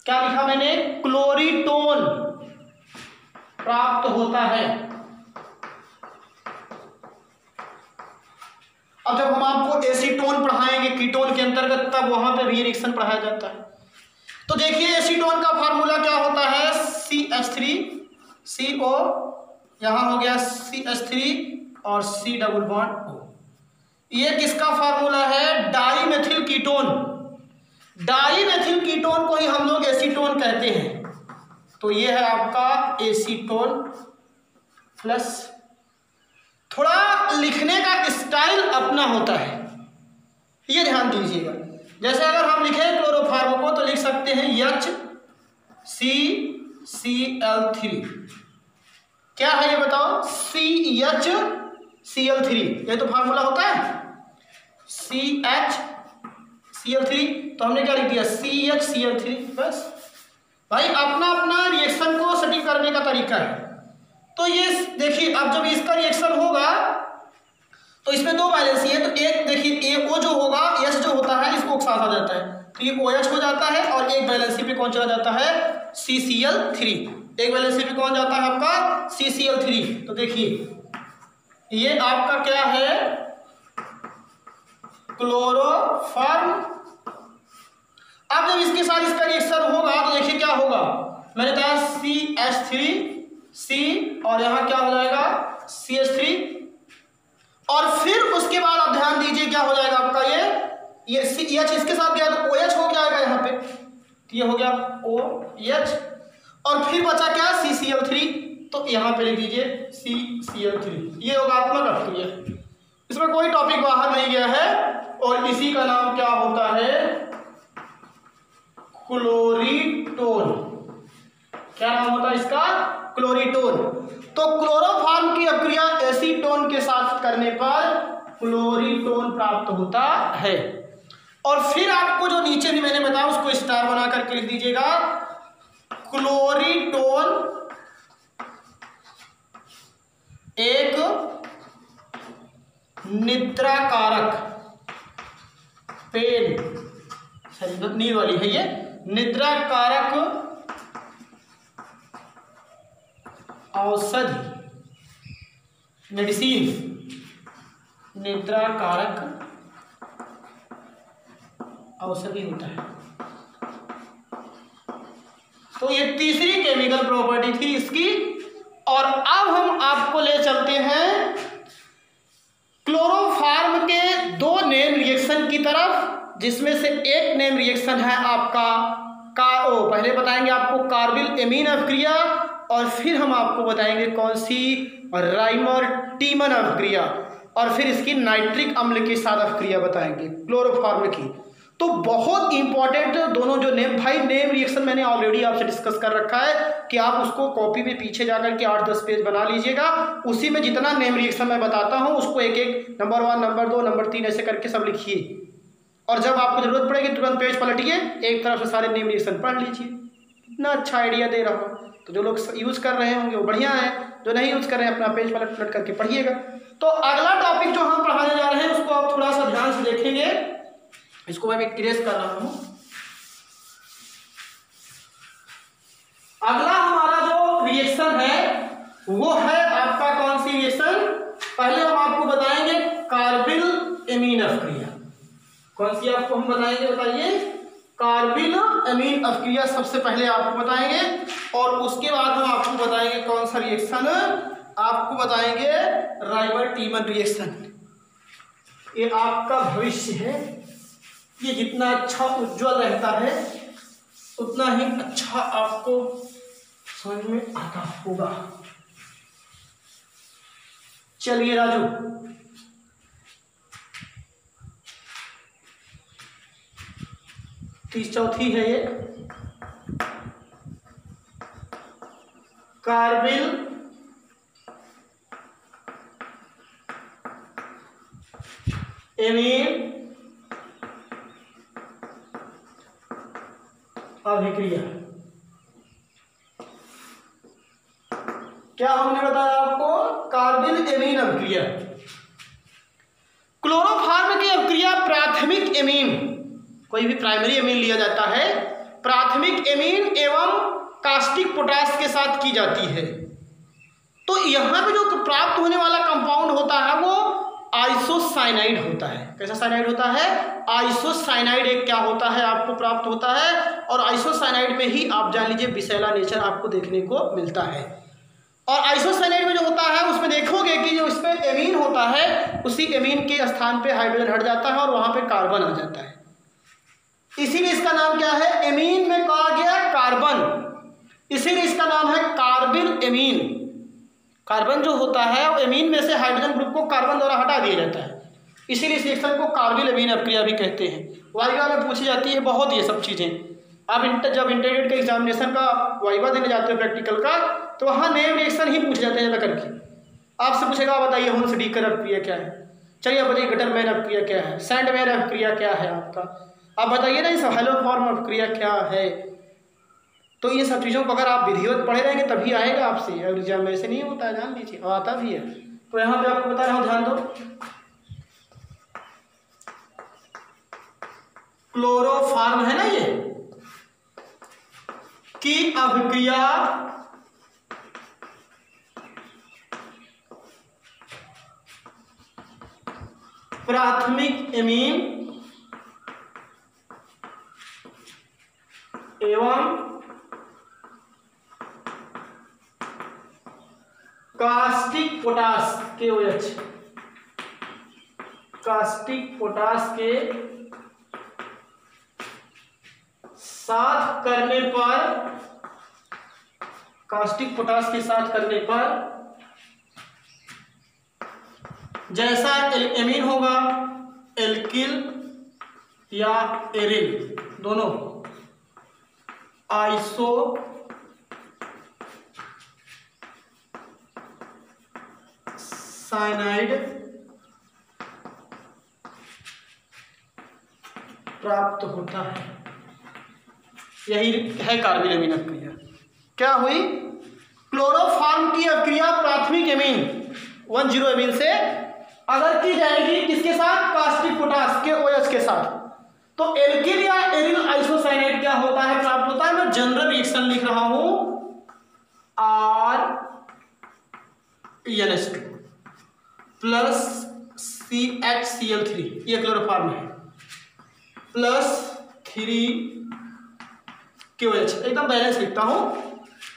क्या लिखा मैंने, क्लोरीटोन प्राप्त होता है। अब जब हम आपको एसीटोन पढ़ाएंगे कीटोन के अंतर्गत, तब वहां पे भी रिएक्शन पढ़ाया जाता है। तो देखिए एसीटोन का फार्मूला क्या होता है, CH3CO, यहां हो गया CH3 और C डबल बॉन्ड O। ये किसका फार्मूला है? Dimethyl ketone. डाईमेथिल कीटोन को ही हम लोग एसीटोन कहते हैं। तो ये है आपका एसीटोन प्लस, थोड़ा लिखने का स्टाइल अपना होता है, ये ध्यान दीजिएगा। जैसे अगर हम लिखें क्लोरोफार्म को तो लिख सकते हैं HCCl3। क्या है ये बताओ? CHCl3, ये तो फार्मूला होता है CHCl3, तो हमने क्या लिख दिया? CHCl3 बस। भाई अपना अपना रिएक्शन को स्टडी करने का तरीका है। तो ये देखिए, अब जब इसका रिएक्शन होगा तो इसमें दो बैलेंसी है, तो एक देखिए O जो होगा, H जो होता है इसको साथ आ जाता है, तो ये OH हो जाता है, और एक बैलेंसी पे कौन चला जाता है? CCl3। एक बैलेंसी पे कौन जाता है आपका? CCl3। तो देखिए ये आपका क्या है? क्लोरोफॉर्म। अब जब इसके साथ इसका रिएक्शन होगा तो देखिए क्या होगा, मैंने बताया CH3C, और यहां क्या हो जाएगा? CH3, और फिर उसके बाद आप ध्यान दीजिए क्या हो जाएगा आपका? ये CH इसके साथ गया तो OH हो जाएगा यहाँ पे, तो ये हो गया OH, और फिर बचा क्या? CCl3, तो यहाँ पे लिख दीजिए CCl3। ये योगात्मक अभिक्रिया, इसमें कोई टॉपिक बाहर नहीं गया है, और इसी का नाम क्या होता है? क्लोरीटोन। क्या नाम होता है इसका? क्लोरीटोन। तो क्लोरोफॉर्म की अभिक्रिया एसीटोन के साथ करने पर क्लोरीटोन प्राप्त होता है। और फिर आपको जो नीचे भी मैंने बताया उसको स्टार बना करके लिख दीजिएगा, क्लोरीटोन एक निद्राकारक पेन, सॉरी नींद वाली है ये, निद्राकारक औषधि, मेडिसिन, निद्राकारक औषधि होता है। तो ये तीसरी केमिकल प्रॉपर्टी थी इसकी। और अब हम आपको ले चलते हैं क्लोरोफॉर्म के दो नेम रिएक्शन की तरफ, जिसमें से एक नेम रिएक्शन है आपका पहले बताएंगे आपको कार्बिल एमीन अभिक्रिया, और फिर हम आपको बताएंगे कौन सी? राइमर टीमन अभिक्रिया, और फिर इसकी नाइट्रिक अम्ल के साथ अभिक्रिया बताएंगे क्लोरोफॉर्म की। तो बहुत इंपॉर्टेंट दोनों जो नेम, भाई नेम रिएक्शन मैंने ऑलरेडी आपसे डिस्कस कर रखा है कि आप उसको कॉपी में पीछे जाकर के 8-10 पेज बना लीजिएगा। उसी में जितना नेम रिएक्शन मैं बताता हूं उसको एक एक नंबर 1, नंबर 2, नंबर 3 ऐसे करके सब लिखिए, और जब आपको जरूरत पड़ेगी तुरंत पेज पलटिए, एक तरफ से सारे नेम रिएक्शन पढ़ लीजिए। इतना अच्छा आइडिया दे रहा हूँ, तो जो लोग यूज़ कर रहे होंगे वो बढ़िया है, जो नहीं यूज़ कर रहे हैं अपना पेज पलट करके पढ़िएगा। तो अगला टॉपिक जो हम पढ़ाने जा रहे हैं उसको आप थोड़ा सा ध्यान से देखेंगे, इसको मैं इरेज कर रहा हूं। अगला हमारा जो रिएक्शन है वो है आपका कौन सी रिएक्शन? पहले हम आपको बताएंगे कार्बिल एमीन अभिक्रिया। कौन सी आपको हम बताएंगे? बताइए, कार्बिल एमीन अभिक्रिया सबसे पहले आपको बताएंगे, और उसके बाद हम आपको बताएंगे कौन सा रिएक्शन? आपको बताएंगे राइमर टीमन रिएक्शन। ये आपका भविष्य है, ये जितना अच्छा उज्जवल रहता है उतना ही अच्छा आपको समझ में आता होगा। चलिए राजू, चौथी है ये कार्बिल एमीन अभिक्रिया। क्या हमने बताया आपको? कार्बिल एमीन अभिक्रिया। क्लोरोफॉर्म की अभिक्रिया प्राथमिक एमीन, कोई भी प्राइमरी एमीन लिया जाता है, प्राथमिक एमीन एवं कास्टिक पोटास के साथ की जाती है। तो यहां पे जो प्राप्त होने वाला कंपाउंड होता है वो आइसोसाइनाइड होता है। कैसा साइनाइड होता है? आइसोसाइनाइड एक क्या होता है आपको प्राप्त होता है, और आइसोसाइनाइड में ही आप जान लीजिए विषैला नेचर आपको देखने को मिलता है। और आइसोसाइनाइड में जो होता है उसमें देखोगे कि जो इसमें एमीन होता है उसी एमीन के स्थान पे हाइड्रोजन हट जाता है और वहां पे कार्बन आ जाता है, इसीलिए इसका नाम क्या है, एमीन में कहा गया कार्बन, इसीलिए इसका नाम है कार्बिल एमीन। कार्बन जो होता है वो एमीन में से हाइड्रोजन ग्रुप को कार्बन द्वारा हटा दिया जाता है, इसीलिए इस रिएक्शन को कार्बिल एमीन अपक्रिया भी कहते हैं। वाइवा में पूछी जाती है बहुत ये सब चीज़ें। आप जब इंटरमीडिएट के एग्जामिनेशन का वाइवा देने जाते हो प्रैक्टिकल का, तो वहाँ नेम रिएक्शन ही पूछ जाते हैं ज़्यादा करके। आपसे पूछेगा बताइए होन्स डीकर अपक्रिया क्या है, चलिए आप बताइए गटरमैन अपक्रिया क्या है, सैंडमैन अपक्रिया क्या है आपका, आप बताइए ना इस हैलोफॉर्म अपक्रिया क्या है। तो ये सब चीज़ों को अगर आप विधिवत पढ़े रहेंगे तभी आएगा आपसे, और एग्जाम में ऐसे नहीं होता है, जान लीजिए, और आता भी है। तो यहाँ पे आपको बता रहा हूँ, ध्यान दो, क्लोरोफॉर्म है ना ये, की अभिक्रिया प्राथमिक एमीन एवं कास्टिक पोटास के OH, कास्टिक पोटास के साथ करने पर, कास्टिक पोटास के साथ करने पर जैसा एमीन होगा, एल्किल या एरिल दोनों, आइसो साइनाइड प्राप्त होता है। यही है कार्बिल एमीन अपक्रिया। क्या हुई, क्लोरोफॉर्म की अपक्रिया प्राथमिक एमीन 10 एमीन से अगर की जाएगी किसके साथ, कास्टिक पोटास के OH के साथ, तो एल्किल या एरिल आइसोसाइनाइड क्या होता है, प्राप्त होता है। मैं जनरल रिएक्शन लिख रहा हूं, RNH2 प्लस CHCl3, ये क्लोरोफॉर्म है, प्लस 3 KOH, एकदम बैलेंस लिखता हूं।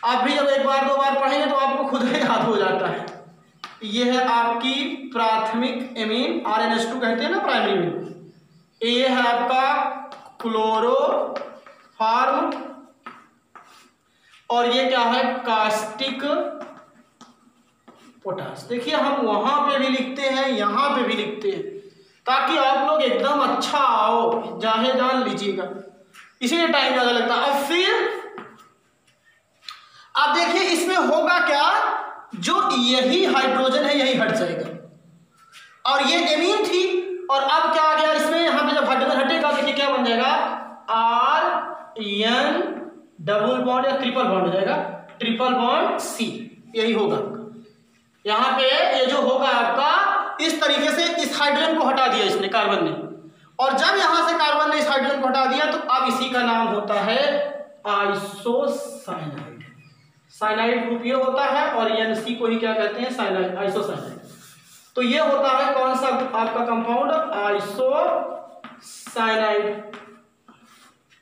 आप भी जब एक बार दो बार पढ़ेंगे तो आपको खुद ही याद हो जाता है। ये है आपकी प्राथमिक एमीन, RNH2 कहते हैं ना प्राइमरी एमीन। ये है आपका क्लोरोफॉर्म, और ये क्या है, कास्टिक पोटास। देखिए हम वहां पे भी लिखते हैं, यहां पे भी लिखते हैं, ताकि आप लोग एकदम अच्छा आओ, जाहे जान लीजिएगा, इसीलिए टाइम ज्यादा लगता है। अब फिर आप देखिए इसमें होगा क्या, जो यही हाइड्रोजन है यही हट जाएगा, और ये एमीन थी, और अब क्या आ गया इसमें, यहां पे जब हाइड्रोजन हटेगा देखिए क्या बन जाएगा, RN डबल बॉन्ड या ट्रिपल बॉन्ड हो जाएगा, ट्रिपल बॉन्ड C, यही होगा। यहां पे ये जो होगा आपका, इस तरीके से इस हाइड्रोजन को हटा दिया इसने, कार्बन ने, और जब यहां से कार्बन ने इस हाइड्रोजन को हटा दिया तो अब इसी का नाम होता है आइसोसाइनाइड। साइनाइड ग्रुप ये होता है, और NC को ही क्या कहते हैं, साइनाइड, आइसोसाइनाइड। तो ये होता है कौन सा आपका कंपाउंड, आइसोसाइनाइड।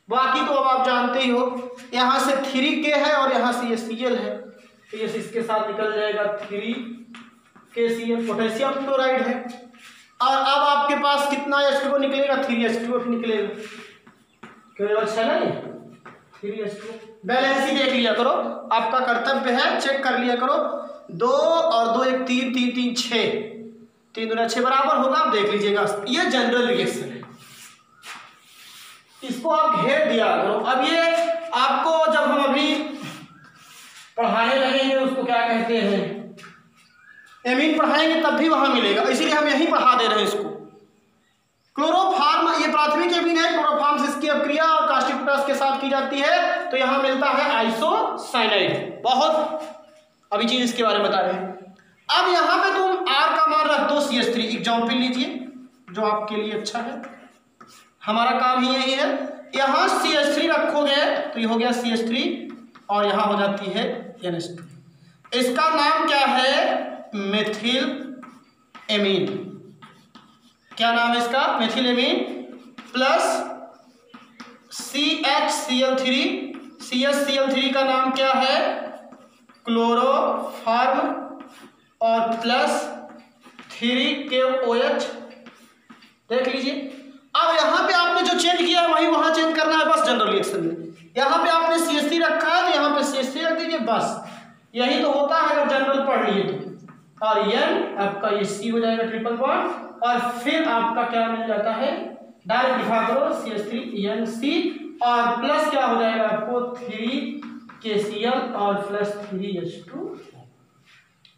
बाकी तो अब आप जानते ही हो, यहां से 3K है और यहां से ये Cl है, तो ये इसके साथ निकल जाएगा 3KCl, पोटेशियम क्लोराइड है। और अब आपके पास कितना H2O निकलेगा, 3H2O निकलेगा, क्यों अच्छा है ना ये 3H2O। बैलेंस ही देख लिया करो, आपका कर्तव्य है, चेक कर लिया करो, 2 और 2 1 3 3 3 6, 3 दूना 6 बराबर होगा, आप देख लीजिएगा। ये जनरल रिएक्शन है, इसको आप घेर दिया करो। अब ये आपको जब हम अभी पढ़ाने लगेंगे उसको क्या कहते हैं, एमीन पढ़ाएंगे तब भी वहां मिलेगा, इसीलिए हम यही पढ़ा दे रहे हैं इसको। क्लोरोफॉर्म ये प्राथमिक एमीन है, क्लोरोफॉर्म से इसकी अपक्रिया और कास्टिक पोटास के साथ की जाती है, तो यहां मिलता है आइसोसाइनाइड। बहुत अभी चीज इसके बारे में बता रहे हैं। अब यहां पे तुम R का मान रख दो CH3, एग्जाम्पल लीजिए जो आपके लिए अच्छा है, हमारा काम ही यही है। यहां CH3 रखोगे तो ये हो गया CH3, और यहां हो जाती है NH2। इसका नाम क्या है, मेथिल एमीन। क्या नाम है इसका, methyl amine, plus CHCl3। CHCl3 का नाम क्या है, क्लोरोफॉर्म और प्लस 3KOH। देख लीजिए, अब यहाँ पे आपने जो चेंज किया है वही वहाँ चेंज करना है बस जनरल रिएक्शन में। यहाँ पे आपने CH3 रखा है तो यहाँ पे CH3 रख दीजिए, बस यही तो होता है अगर जनरल पढ़ लिए तो। और N आपका ये C हो जाएगा ट्रिपल बॉन्ड, और फिर आपका क्या मिल जाता है, डायरेक्ट लिखा करो CH3NC और प्लस क्या हो जाएगा आपको 3KCl और प्लस 3H2।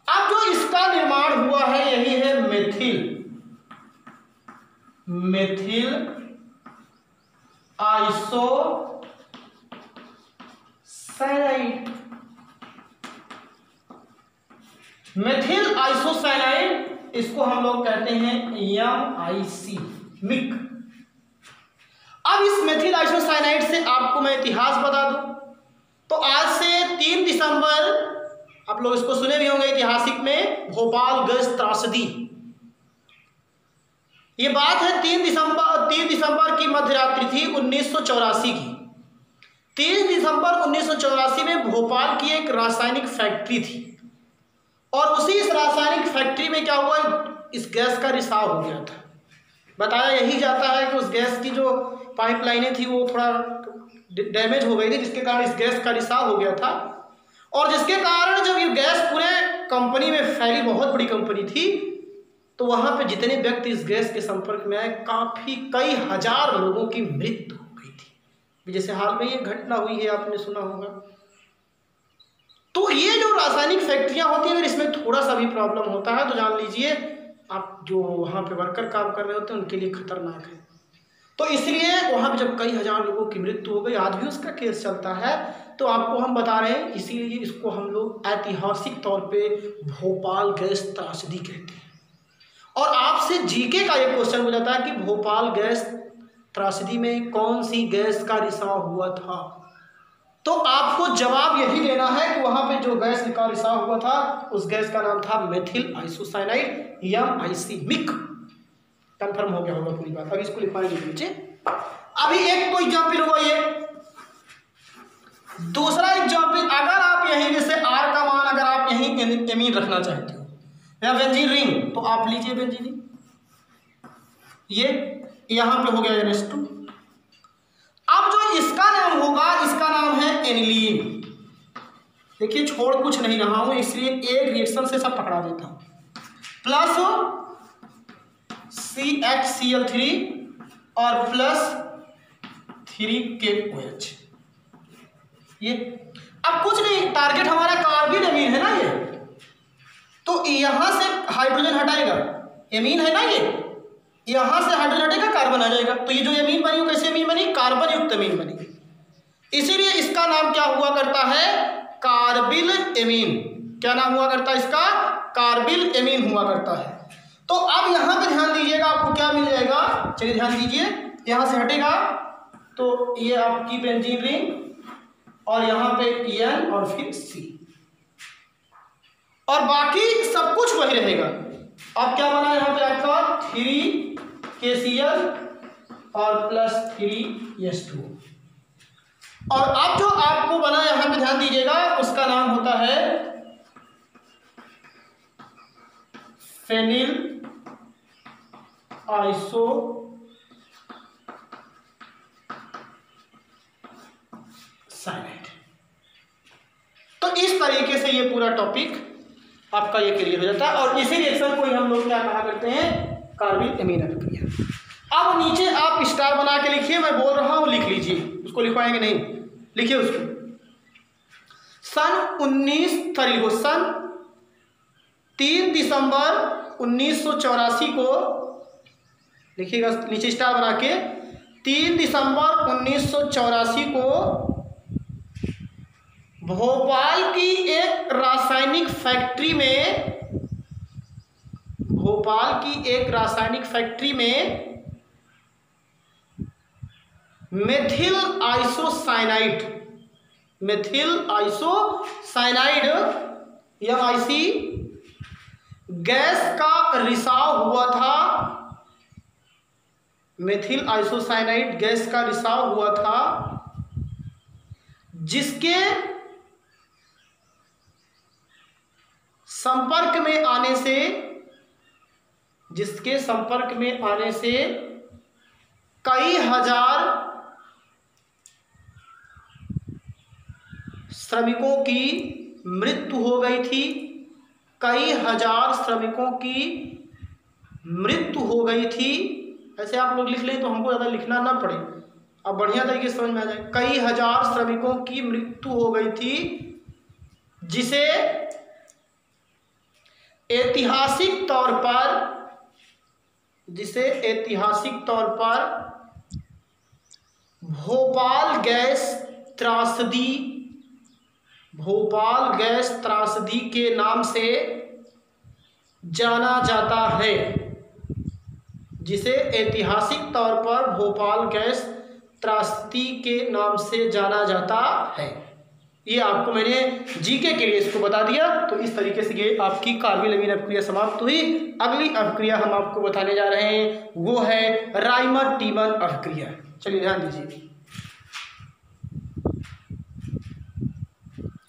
अब जो इसका निर्माण हुआ है यही है मेथिल आइसोसाइनाइड। मेथिल आइसोसाइनाइड इसको हम लोग कहते हैं MIC, मिक। अब इस मेथिल आइसोसाइनाइड से आपको मैं इतिहास बता दूं तो आज से 3 दिसंबर, आप लोग इसको सुने भी होंगे ऐतिहासिक में, भोपाल गैस त्रासदी। ये बात है 3 दिसंबर की मध्यरात्रि थी 1984 की। 3 दिसंबर 1984 में भोपाल की एक रासायनिक फैक्ट्री थी और उसी इस रासायनिक फैक्ट्री में क्या हुआ, इस गैस का रिसाव हो गया था। बताया यही जाता है कि उस गैस की जो पाइपलाइनें थी वो थोड़ा डैमेज हो गई थी, जिसके कारण इस गैस का रिसाव हो गया था। और जिसके कारण जब ये गैस पूरे कंपनी में फैली, बहुत बड़ी कंपनी थी, तो वहां पे जितने व्यक्ति इस गैस के संपर्क में आए, कई हजार लोगों की मृत्यु हो गई थी। जैसे हाल में ये घटना हुई है, आपने सुना होगा। तो ये जो रासायनिक फैक्ट्रियां होती हैं, अगर इसमें थोड़ा सा भी प्रॉब्लम होता है तो जान लीजिए आप जो वहां पे वर्कर काम कर रहे होते हैं उनके लिए खतरनाक है। तो इसलिए वहां पे जब कई हजार लोगों की मृत्यु हो गई, आज भी उसका केस चलता है, तो आपको हम बता रहे हैं, इसीलिए इसको हम लोग ऐतिहासिक तौर पे भोपाल गैस त्रासदी कहते हैं। और आपसे जीके का एक क्वेश्चन हो जाता है कि भोपाल गैस त्रासदी में कौन सी गैस का रिसाव हुआ था, तो आपको जवाब यही देना है कि वहां पे जो गैस का रिसाव हुआ था उस गैस का नाम था methyl isocyanide, MIC, MIC. Confirm हो गया होगा पूरी बात। अभी इसको लिखवाएंगे नीचे। अभी एक तो एग्जाम्पल हुआ ये, दूसरा एग्जाम्पल, अगर आप यहीं जैसे R का मान अगर आप यहीं एमीन रखना चाहते हो या बेंजीन रिंग, तो आप लीजिए बेंजीन रिंग, ये यहां पे हो गया NH2। अब जो इसका नाम होगा, इसका नाम है एनिलीन। देखिए छोड़ कुछ नहीं रहा हूं, इसलिए एक रिएक्शन से सब पकड़ा देता हूं। प्लस CHCl3 और प्लस 3KOH। ये अब कुछ नहीं, टारगेट हमारा कार्बिल एमीन है ना ये, तो यहां से हाइड्रोजन हटाएगा, एमीन है ना ये, यहां से हाइड्रोजन हटेगा, कार्बन आ जाएगा। तो ये जो एमीन बनी वो कैसे एमीन बनी, कार्बन युक्त एमीन बनी। इसीलिए इसका नाम क्या हुआ करता है, कार्बिल एमीन। क्या नाम हुआ करता है इसका, कार्बिल एमीन हुआ करता है। तो अब यहां पे ध्यान दीजिएगा, आपको क्या मिल जाएगा, चलिए ध्यान दीजिए, यहां से हटेगा तो ये आपकी बेंजीन रिंग और यहां पे N और फिर C, और बाकी सब कुछ वही रहेगा। अब क्या बना यहां पे आपका 3KCl और प्लस 3H2। और अब जो आपको बना यहां पे ध्यान दीजिएगा, उसका नाम होता है फेनिल आइसोसाइनाइड। तो इस तरीके से ये पूरा टॉपिक आपका ये क्लियर हो जाता है, और इसी रिएक्शन को ही हम लोग क्या कहा करते हैं, कार्बिल एमीन अभिक्रिया। अब नीचे आप स्टार बना के लिखिए, मैं बोल रहा हूं लिख लीजिए, उसको लिखवाएंगे नहीं, लिखिए उसको। सन 3 दिसंबर 1984 को लिखिएगा, नीचे स्टार बना के, 3 दिसंबर 1984 को भोपाल की एक रासायनिक फैक्ट्री में मेथिल आइसोसाइनाइड MIC गैस का रिसाव हुआ था। मेथिल आइसोसाइनाइड गैस का रिसाव हुआ था, जिसके संपर्क में आने से, जिसके संपर्क में आने से कई हजार श्रमिकों की मृत्यु हो गई थी, कई हजार श्रमिकों की मृत्यु हो गई थी। ऐसे आप लोग लिख लें तो हमको ज़्यादा लिखना ना पड़े, अब बढ़िया तरीके से समझ में आ जाए। कई हजार श्रमिकों की मृत्यु हो गई थी, जिसे ऐतिहासिक तौर पर भोपाल गैस त्रासदी के नाम से जाना जाता है, जिसे ऐतिहासिक तौर पर भोपाल गैस त्रासदी के नाम से जाना जाता है। ये आपको मैंने जीके के लिए इसको बता दिया। तो इस तरीके से ये आपकी कार्बनिक अमीन अपक्रिया समाप्त हुई। अगली अपक्रिया हम आपको बताने जा रहे हैं, वो है राइमर टीमन अपक्रिया। चलिए ध्यान दीजिए,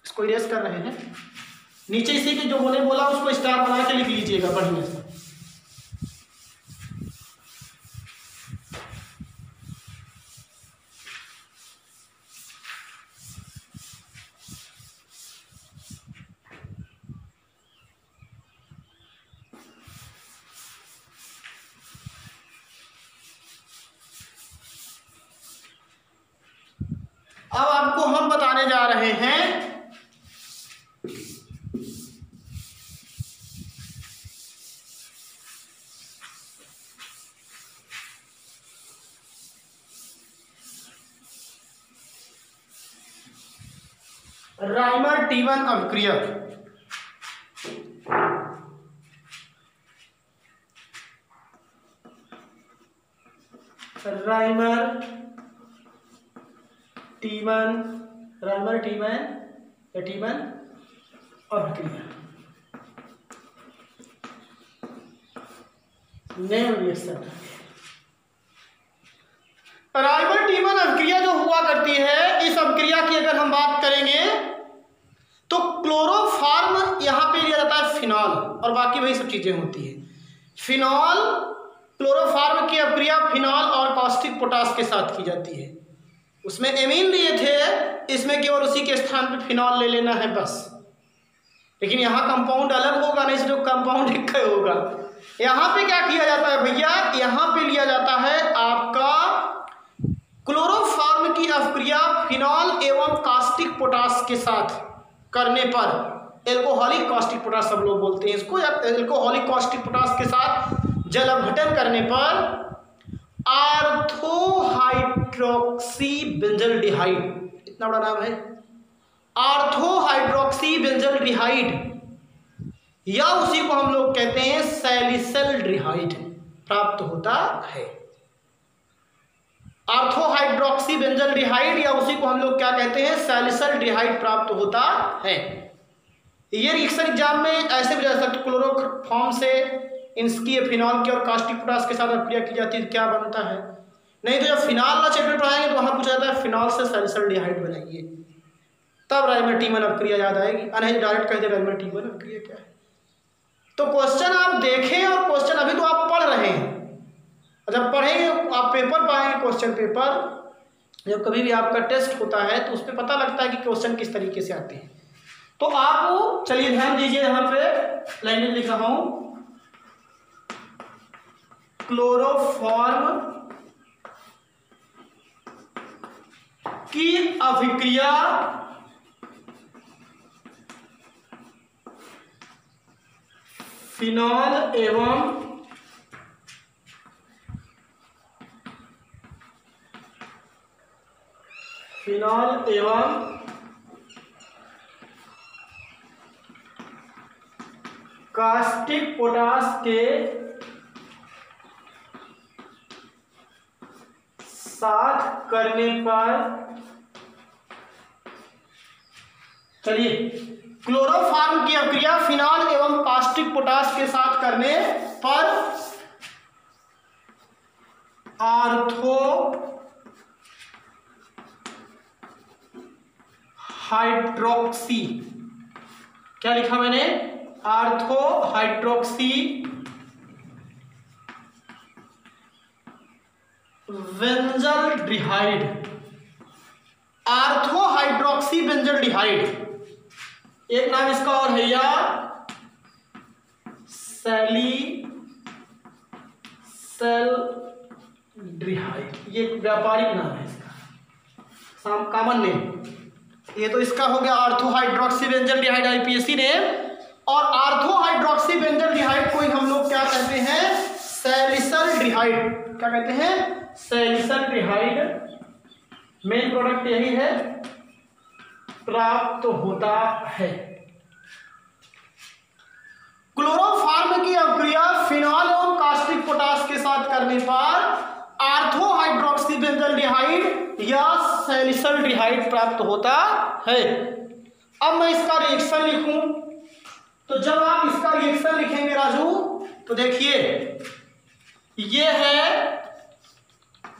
इसको इरेज कर रहे हैं। नीचे इसी के जो बोला उसको स्टार बना के लिख लीजिएगा बढ़िया से। अब आपको हम बताने जा रहे हैं राइमर टीमन अपक्रिया। राइमर टीमन अपक्रिया। Name reaction. राइमर टीमन अपक्रिया जो हुआ करती है, इस अपक्रिया की अगर हम बात करेंगे तो क्लोरोफॉर्म यहां पे लिया जाता है फिनॉल, और बाकी वही सब चीजें होती है। फिनॉल, क्लोरोफॉर्म की अपक्रिया फिनॉल और कास्टिक पोटास के साथ की जाती है। उसमें एमीन लिए थे, इसमें केवल उसी के स्थान पे फिनॉल ले लेना है बस। लेकिन यहाँ कंपाउंड अलग होगा, नहीं जो कंपाउंड एक होगा। यहाँ पे क्या किया जाता है भैया, यहाँ पे लिया जाता है आपका क्लोरोफॉर्म की अपक्रिया फिनॉल एवं कास्टिक पोटास के साथ करने पर, एल्कोहलिक कास्टिक पोटास सब लोग बोलते हैं इसको, या एल्कोहलिक कास्टिक पोटास के साथ जल अपघटन करने पर आर्थो हाइड्रोक्सी बेंजल्डिहाइड, इतना बड़ा नाम है, आर्थो हाइड्रोक्सी बेंजल्डिहाइड, या उसी को हम लोग कहते हैं सैलिसल्डिहाइड प्राप्त होता है। आर्थो हाइड्रोक्सी बेंजल्डिहाइड, या उसी को हम लोग क्या कहते हैं, सैलिसल्डिहाइड प्राप्त होता है। ये रिएक्शन एग्जाम में ऐसे भी जा सकते, क्लोरोफॉर्म से इसकी फिनॉल की और कास्टिक पोटास के साथ अपक्रिया की जाती है, क्या बनता है। नहीं तो जब फिनॉल वाला चैप्टर पढ़ाएंगे तो वहां पूछा जाता है फिनॉल से सैलिसल्डिहाइड बनाइए, तब राइमर टीमन अपक्रिया याद आएगी। नहीं डायरेक्ट कहते राइमर टीमन अपक्रिया क्या है। तो क्वेश्चन आप देखें, और क्वेश्चन अभी तो आप पढ़ रहे हैं, जब पढ़ेंगे आप पेपर पाएंगे, क्वेश्चन पेपर जब कभी भी आपका टेस्ट होता है तो उस पर पता लगता है कि क्वेश्चन किस तरीके से आते हैं। तो आप चलिए ध्यान दीजिए, यहाँ पे लाइन में लिख रहा हूं, क्लोरोफॉर्म की अभिक्रिया फिनॉल एवं कास्टिक पोटास के साथ करने पर, चलिए क्लोरोफॉर्म की अपक्रिया फिनॉल एवं कास्टिक पोटास के साथ करने पर आर्थो हाइड्रोक्सी, क्या लिखा मैंने, ortho hydroxy benzaldehyde, ortho hydroxy benzaldehyde. एक नाम इसका और है या सैलिसल्डिहाइड, ये व्यापारिक नाम है इसका, कॉमन नेम। ये तो इसका हो गया ortho hydroxy benzaldehyde IPSC name. और आर्थो हाइड्रोक्सी बेंजल्डिहाइड को हम लोग क्या कहते हैं, सैलिसल्डिहाइड। क्या कहते हैं, सैलिसल्डिहाइड। मेन प्रोडक्ट यही है, प्राप्त होता है। क्लोरोफॉर्म की अभिक्रिया फिनॉल एवं कास्टिक पोटाश के साथ करने पर आर्थो हाइड्रोक्सी बेंजल्डिहाइड या सैलिसल्डिहाइड प्राप्त होता है। अब मैं इसका रिएक्शन लिखूं, तो जब आप इसका रिएक्शन लिखेंगे राजू, तो देखिए ये है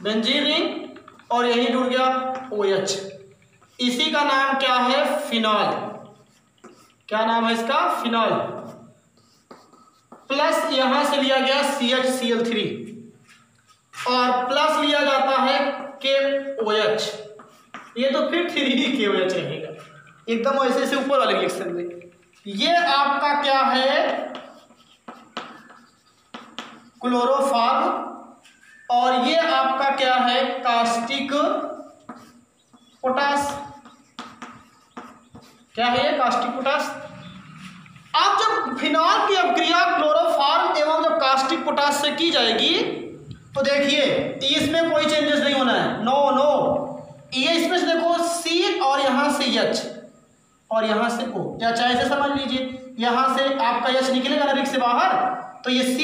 बेंजीन रिंग और यही जुड़ गया OH, इसी का नाम क्या है, फिनॉल। क्या नाम है इसका, फिनॉल। प्लस यहां से लिया गया CHCl3 और प्लस लिया जाता है KOH, ये तो फिर 3KOH रहेगा एकदम ऐसे से ऊपर वाले रिएक्शन में। ये आपका क्या है, क्लोरोफॉर्म, और ये आपका क्या है, कास्टिक पोटाश। क्या है ये, कास्टिक पोटाश। अब जब फिनॉल की अभिक्रिया क्लोरोफॉर्म एवं जब कास्टिक पोटाश से की जाएगी, तो देखिए इसमें कोई चेंजेस नहीं होना है, नो नो। ये इसमें से देखो C और यहाँ से H और यहाँ से O, या चाहे से समझ लीजिए, यहाँ से आपका H निकलेगा ना रिंग से बाहर, तो ये C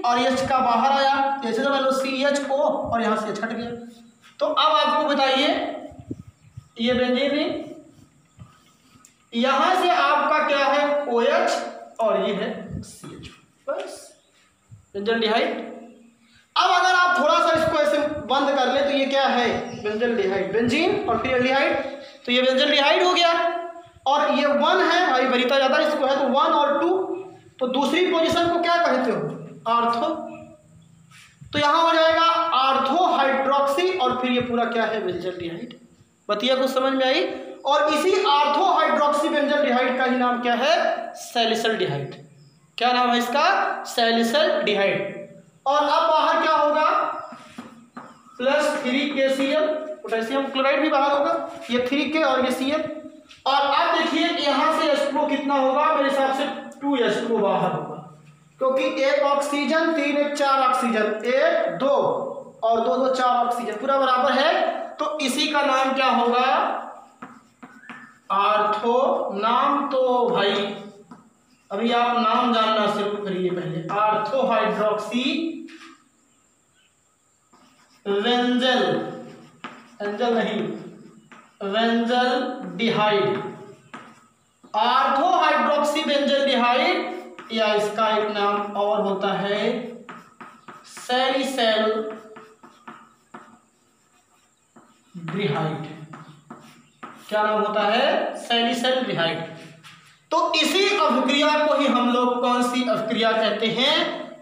और H का बाहर आया, जैसे समझ लो CHO और यहाँ से हट गया। तो अब आपको बताइए, ये बेंजीन रिंग, यहाँ से आपका क्या है OH और ये है CH, बस बेंजल्डिहाइड। अब अगर आप थोड़ा सा इसको ऐसे बंद कर ले, तो ये क्या है, बेंजल्डिहाइड, बेंजीन और फिर एल्डिहाइड, तो ये बेंजल्डिहाइड हो गया। और ये 1 है भाई, बढ़ता जाता है, इसको है तो 1 और 2, तो दूसरी पोजीशन को क्या कहते हो, आर्थो। तो यहां हो जाएगा आर्थो हाइड्रोक्सी और फिर ये पूरा क्या है, बेंजल्डिहाइड। बतिया कुछ समझ में आई। और इसी आर्थो हाइड्रोक्सी बेंजल्डिहाइड का ही नाम क्या है, सैलिसल्डिहाइड। क्या नाम है इसका, सैलिसल्डिहाइड। और अब बाहर क्या होगा, +3KCl, पोटेशियम क्लोराइड भी बाहर होगा, ये 3K और ये Cl। और अब देखिए यहाँ से H2O कितना होगा, मेरे हिसाब से 2H2O बाहर होगा, क्योंकि 1 ऑक्सीजन 3 1 4 ऑक्सीजन, 1 2 और 2 2 4 ऑक्सीजन पूरा बराबर है। तो इसी का नाम क्या होगा, आर्थो। नाम तो भाई अभी आप नाम जानना शुरू करिए पहले, आर्थो हाइड्रोक्सी बेंजल, एंजल नहीं, बेंजल्डिहाइड, आर्थो हाइड्रोक्सी बेंजल्डिहाइड, या इसका एक नाम और होता है सैलिसल्डिहाइड। क्या नाम होता है, सैलिसल्डिहाइड। तो इसी अभिक्रिया को ही हम लोग कौन सी अभिक्रिया कहते हैं,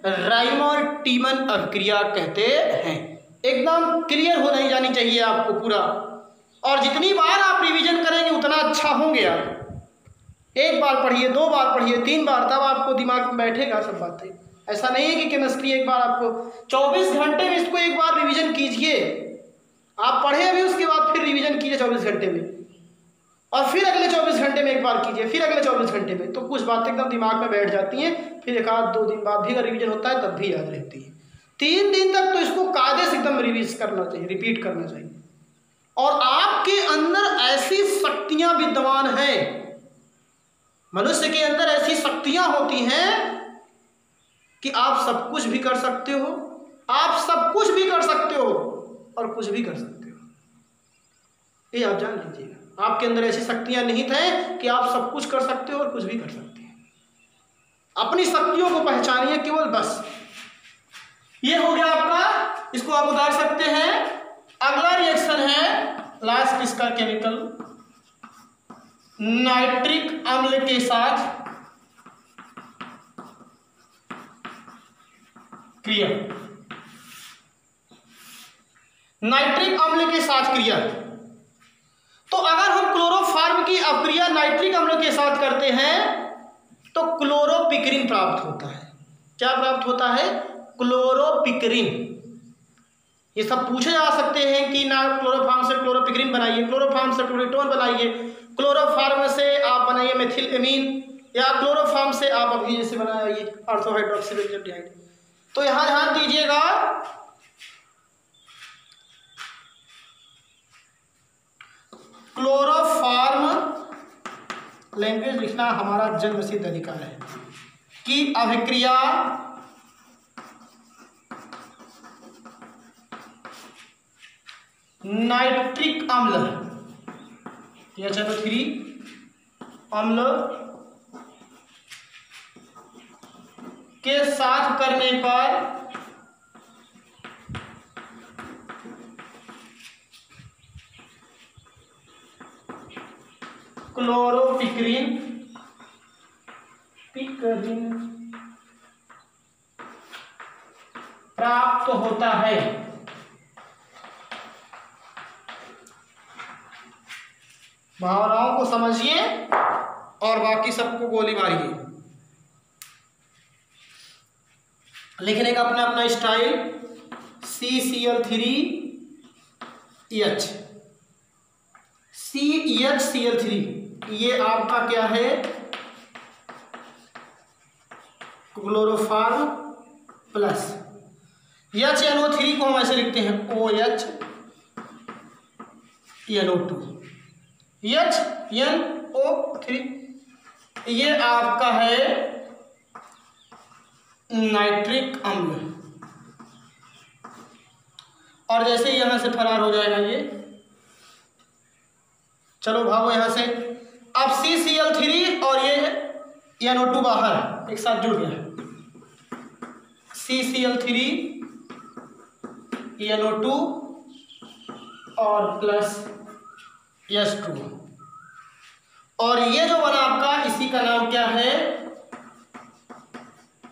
राइमर-टीमन अभिक्रिया कहते हैं। एकदम क्लियर हो नहीं जानी चाहिए आपको पूरा, और जितनी बार आप रिवीजन करेंगे उतना अच्छा होंगे आप। 1 बार पढ़िए, 2 बार पढ़िए, 3 बार, तब आपको दिमाग में बैठेगा सब बातें। ऐसा नहीं है कि केमिस्ट्री एक बार आपको 24 घंटे में इसको एक बार रिवीजन कीजिए। आप पढ़े अभी, उसके बाद फिर रिवीजन कीजिए 24 घंटे में, और फिर अगले 24 घंटे में एक बार कीजिए, फिर अगले 24 घंटे में, तो कुछ बातें एकदम दिमाग में बैठ जाती हैं। फिर 1 आध 2 दिन बाद भी अगर रिवीजन होता है तब भी याद रहती है। 3 दिन तक तो इसको कायदे से एकदम रिवीज करना चाहिए, रिपीट करना चाहिए। और आपके अंदर ऐसी शक्तियां विद्यमान हैं, मनुष्य के अंदर ऐसी शक्तियां होती हैं कि आप सब कुछ भी कर सकते हो, आप सब कुछ भी कर सकते हो और कुछ भी कर सकते हो। ये आप जान लीजिएगा, आपके अंदर ऐसी शक्तियां निहित हैं कि आप सब कुछ कर सकते हो और कुछ भी कर सकते हैं। अपनी शक्तियों को पहचानिए केवल, बस। ये हो गया आपका, इसको आप उतार सकते हैं। अगला रिएक्शन है लास्ट इसका केमिकल, नाइट्रिक अम्ल के साथ क्रिया, नाइट्रिक अम्ल के साथ क्रिया। तो अगर हम क्लोरोफॉर्म की अपक्रिया नाइट्रिक अम्ल के साथ करते हैं तो क्लोरोपिक्रिन प्राप्त होता है। क्या प्राप्त होता है? क्लोरोपिक्रिन। ये सब पूछे जा सकते हैं कि ना क्लोरोफॉर्म से क्लोरोपिक्रिन बनाइए, क्लोरोफॉर्म से क्लोरीटोन बनाइए, क्लोरोफॉर्म से आप बनाइए मेथिल एमीन, या क्लोरोफॉर्म से आप अभी जैसे बनाइए ऑर्थो हाइड्रोक्सी बेंजोएट। तो यहां ध्यान दीजिएगा, क्लोरोफॉर्म लैंग्वेज लिखना हमारा जन्म सिद्ध अधिकार है कि अभिक्रिया नाइट्रिक अम्ल HNO3 अम्ल के साथ करने पर क्लोरोपिक्रिन प्राप्त होता है। भावनाओं को समझिए और बाकी सबको गोली मारिए। लिखने का अपना अपना स्टाइल। CCl3H CHCl3 ये आपका क्या है? Chloroform plus. HNO3 को हम ऐसे लिखते हैं OHNO2 HNO3। ये आपका है नाइट्रिक अम्ल। और जैसे ही यहां से फरार हो जाएगा ये, चलो भागो यहां से। अब CCl3 और ये NO2 बाहर एक साथ जुड़ गया। CCl3 NO2 और प्लस H2, और ये जो बना आपका, इसी का नाम क्या है?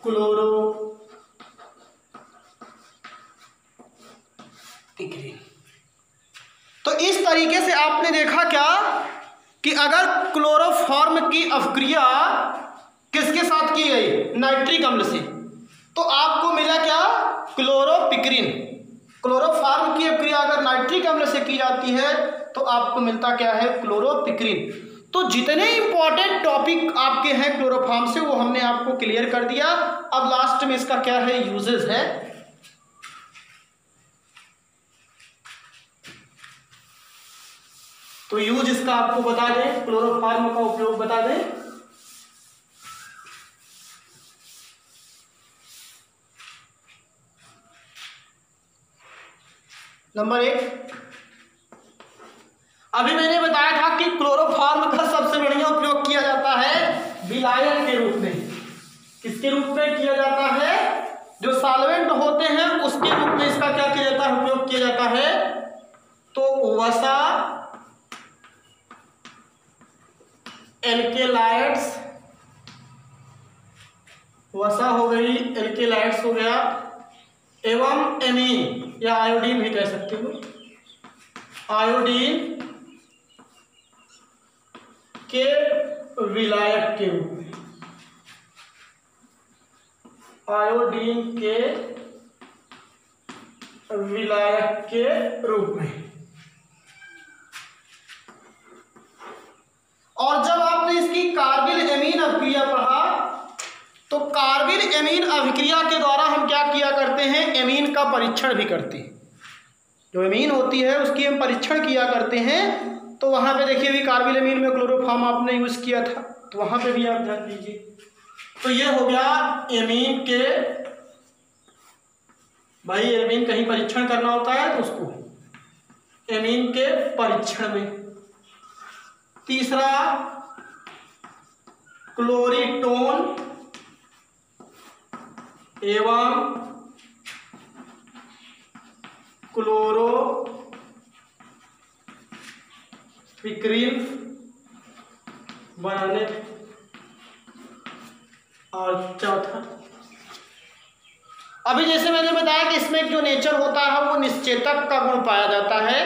क्लोरोपिक्रिन। तो इस तरीके से आपने देखा क्या कि अगर क्लोरोफॉर्म की अपक्रिया किसके साथ की गई? नाइट्रिक अम्ल से, तो आपको मिला क्या? क्लोरोपिक्रिन। क्लोरोफॉर्म की अपक्रिया अगर नाइट्रिक अम्ल से की जाती है तो आपको मिलता क्या है? क्लोरोपिक्रिन। तो जितने इंपॉर्टेंट टॉपिक आपके हैं क्लोरोफॉर्म से वो हमने आपको क्लियर कर दिया। अब लास्ट में इसका क्या है? यूजेस है। तो यूज इसका आपको बता दें, क्लोरोफॉर्म का उपयोग बता दें। नंबर 1, अभी मैंने बताया था कि क्लोरोफॉर्म का सबसे बढ़िया उपयोग किया जाता है विलायक के रूप में। किसके रूप में किया जाता है? जो सॉल्वेंट होते हैं उसके रूप में इसका क्या किया जाता है? उपयोग किया जाता है। तो वसा, एल्केलाइड्स, वसा हो गई, एल्केलाइड्स हो गया, एवं एमीन या आयोडीन भी कह सकते हो, आयोडीन के विलायक के रूप में, आयोडीन के विलायक के रूप में। और जब आपने इसकी कार्बिल एमीन अभिक्रिया पढ़ा तो कार्बिल एमीन अभिक्रिया के द्वारा हम क्या किया करते हैं? एमीन का परीक्षण भी करते हैं। जो एमीन होती है उसकी हम परीक्षण किया करते हैं। तो वहां पे देखिए भी कार्बिल एमीन में क्लोरोफॉर्म आपने यूज किया था, तो वहां पे भी आप ध्यान दीजिए। तो ये हो गया एमीन के, भाई एमीन कहीं परीक्षण करना होता है तो उसको एमीन के परीक्षण में। तीसरा, क्लोरीटोन एवं क्लोरोपिक्रिन बनाने। और चौथा अभी जैसे मैंने बताया कि इसमें जो नेचर होता है वो निश्चेतक का गुण पाया जाता है।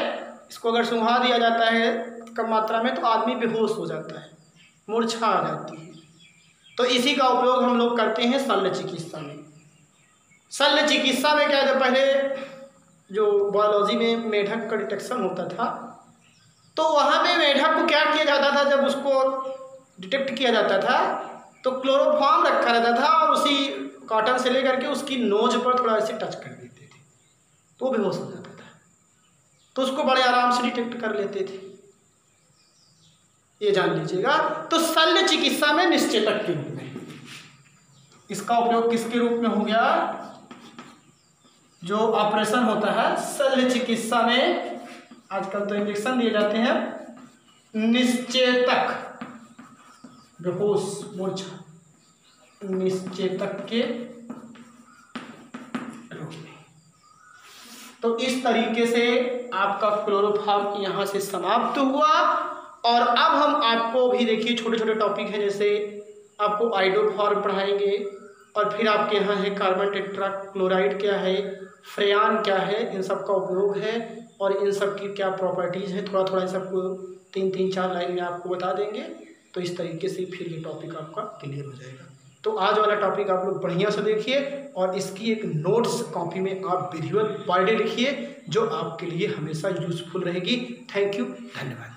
इसको अगर सुंघा दिया जाता है कम मात्रा में तो आदमी बेहोश हो जाता है, मूर्छा आ जाती है। तो इसी का उपयोग हम लोग करते हैं शल्य चिकित्सा में। शल्य चिकित्सा में क्या है, पहले जो बायोलॉजी में मेढक का डिटेक्शन होता था तो वहाँ पे मेढक को क्या किया जाता था, जब उसको डिटेक्ट किया जाता था तो क्लोरोफॉर्म रखा रहता था और उसी कॉटन से लेकर के उसकी नोज पर थोड़ा ऐसे टच कर देते थे तो वो बेहोश हो जाता था। तो उसको बड़े आराम से डिटेक्ट कर लेते थे, ये जान लीजिएगा। तो शल्य चिकित्सा में निश्चेतक के रूप में इसका उपयोग किसके रूप में हो गया, जो ऑपरेशन होता है शल्य चिकित्सा में, आजकल तो इंजेक्शन दिए जाते हैं, निश्चेतक बेहोश मूर्छा निश्चेतक के रूप में। तो इस तरीके से आपका क्लोरोफॉर्म यहाँ से समाप्त हुआ। और अब हम आपको भी देखिए छोटे छोटे टॉपिक हैं, जैसे आपको आइडोफॉर्म पढ़ाएंगे और फिर आपके यहाँ है कार्बन टेट्रा क्लोराइड क्या है, फ्रेयान क्या है, इन सब का उपयोग है और इन सब की क्या प्रॉपर्टीज़ हैं, थोड़ा थोड़ा इन सबको 3-4 लाइन में आपको बता देंगे। तो इस तरीके से फिर ये टॉपिक आपका क्लियर हो जाएगा। तो आज वाला टॉपिक आप लोग बढ़िया से देखिए और इसकी एक नोट्स कॉपी में आप विजुअल पर डे लिखिए जो आपके लिए हमेशा यूजफुल रहेगी। थैंक यू, धन्यवाद।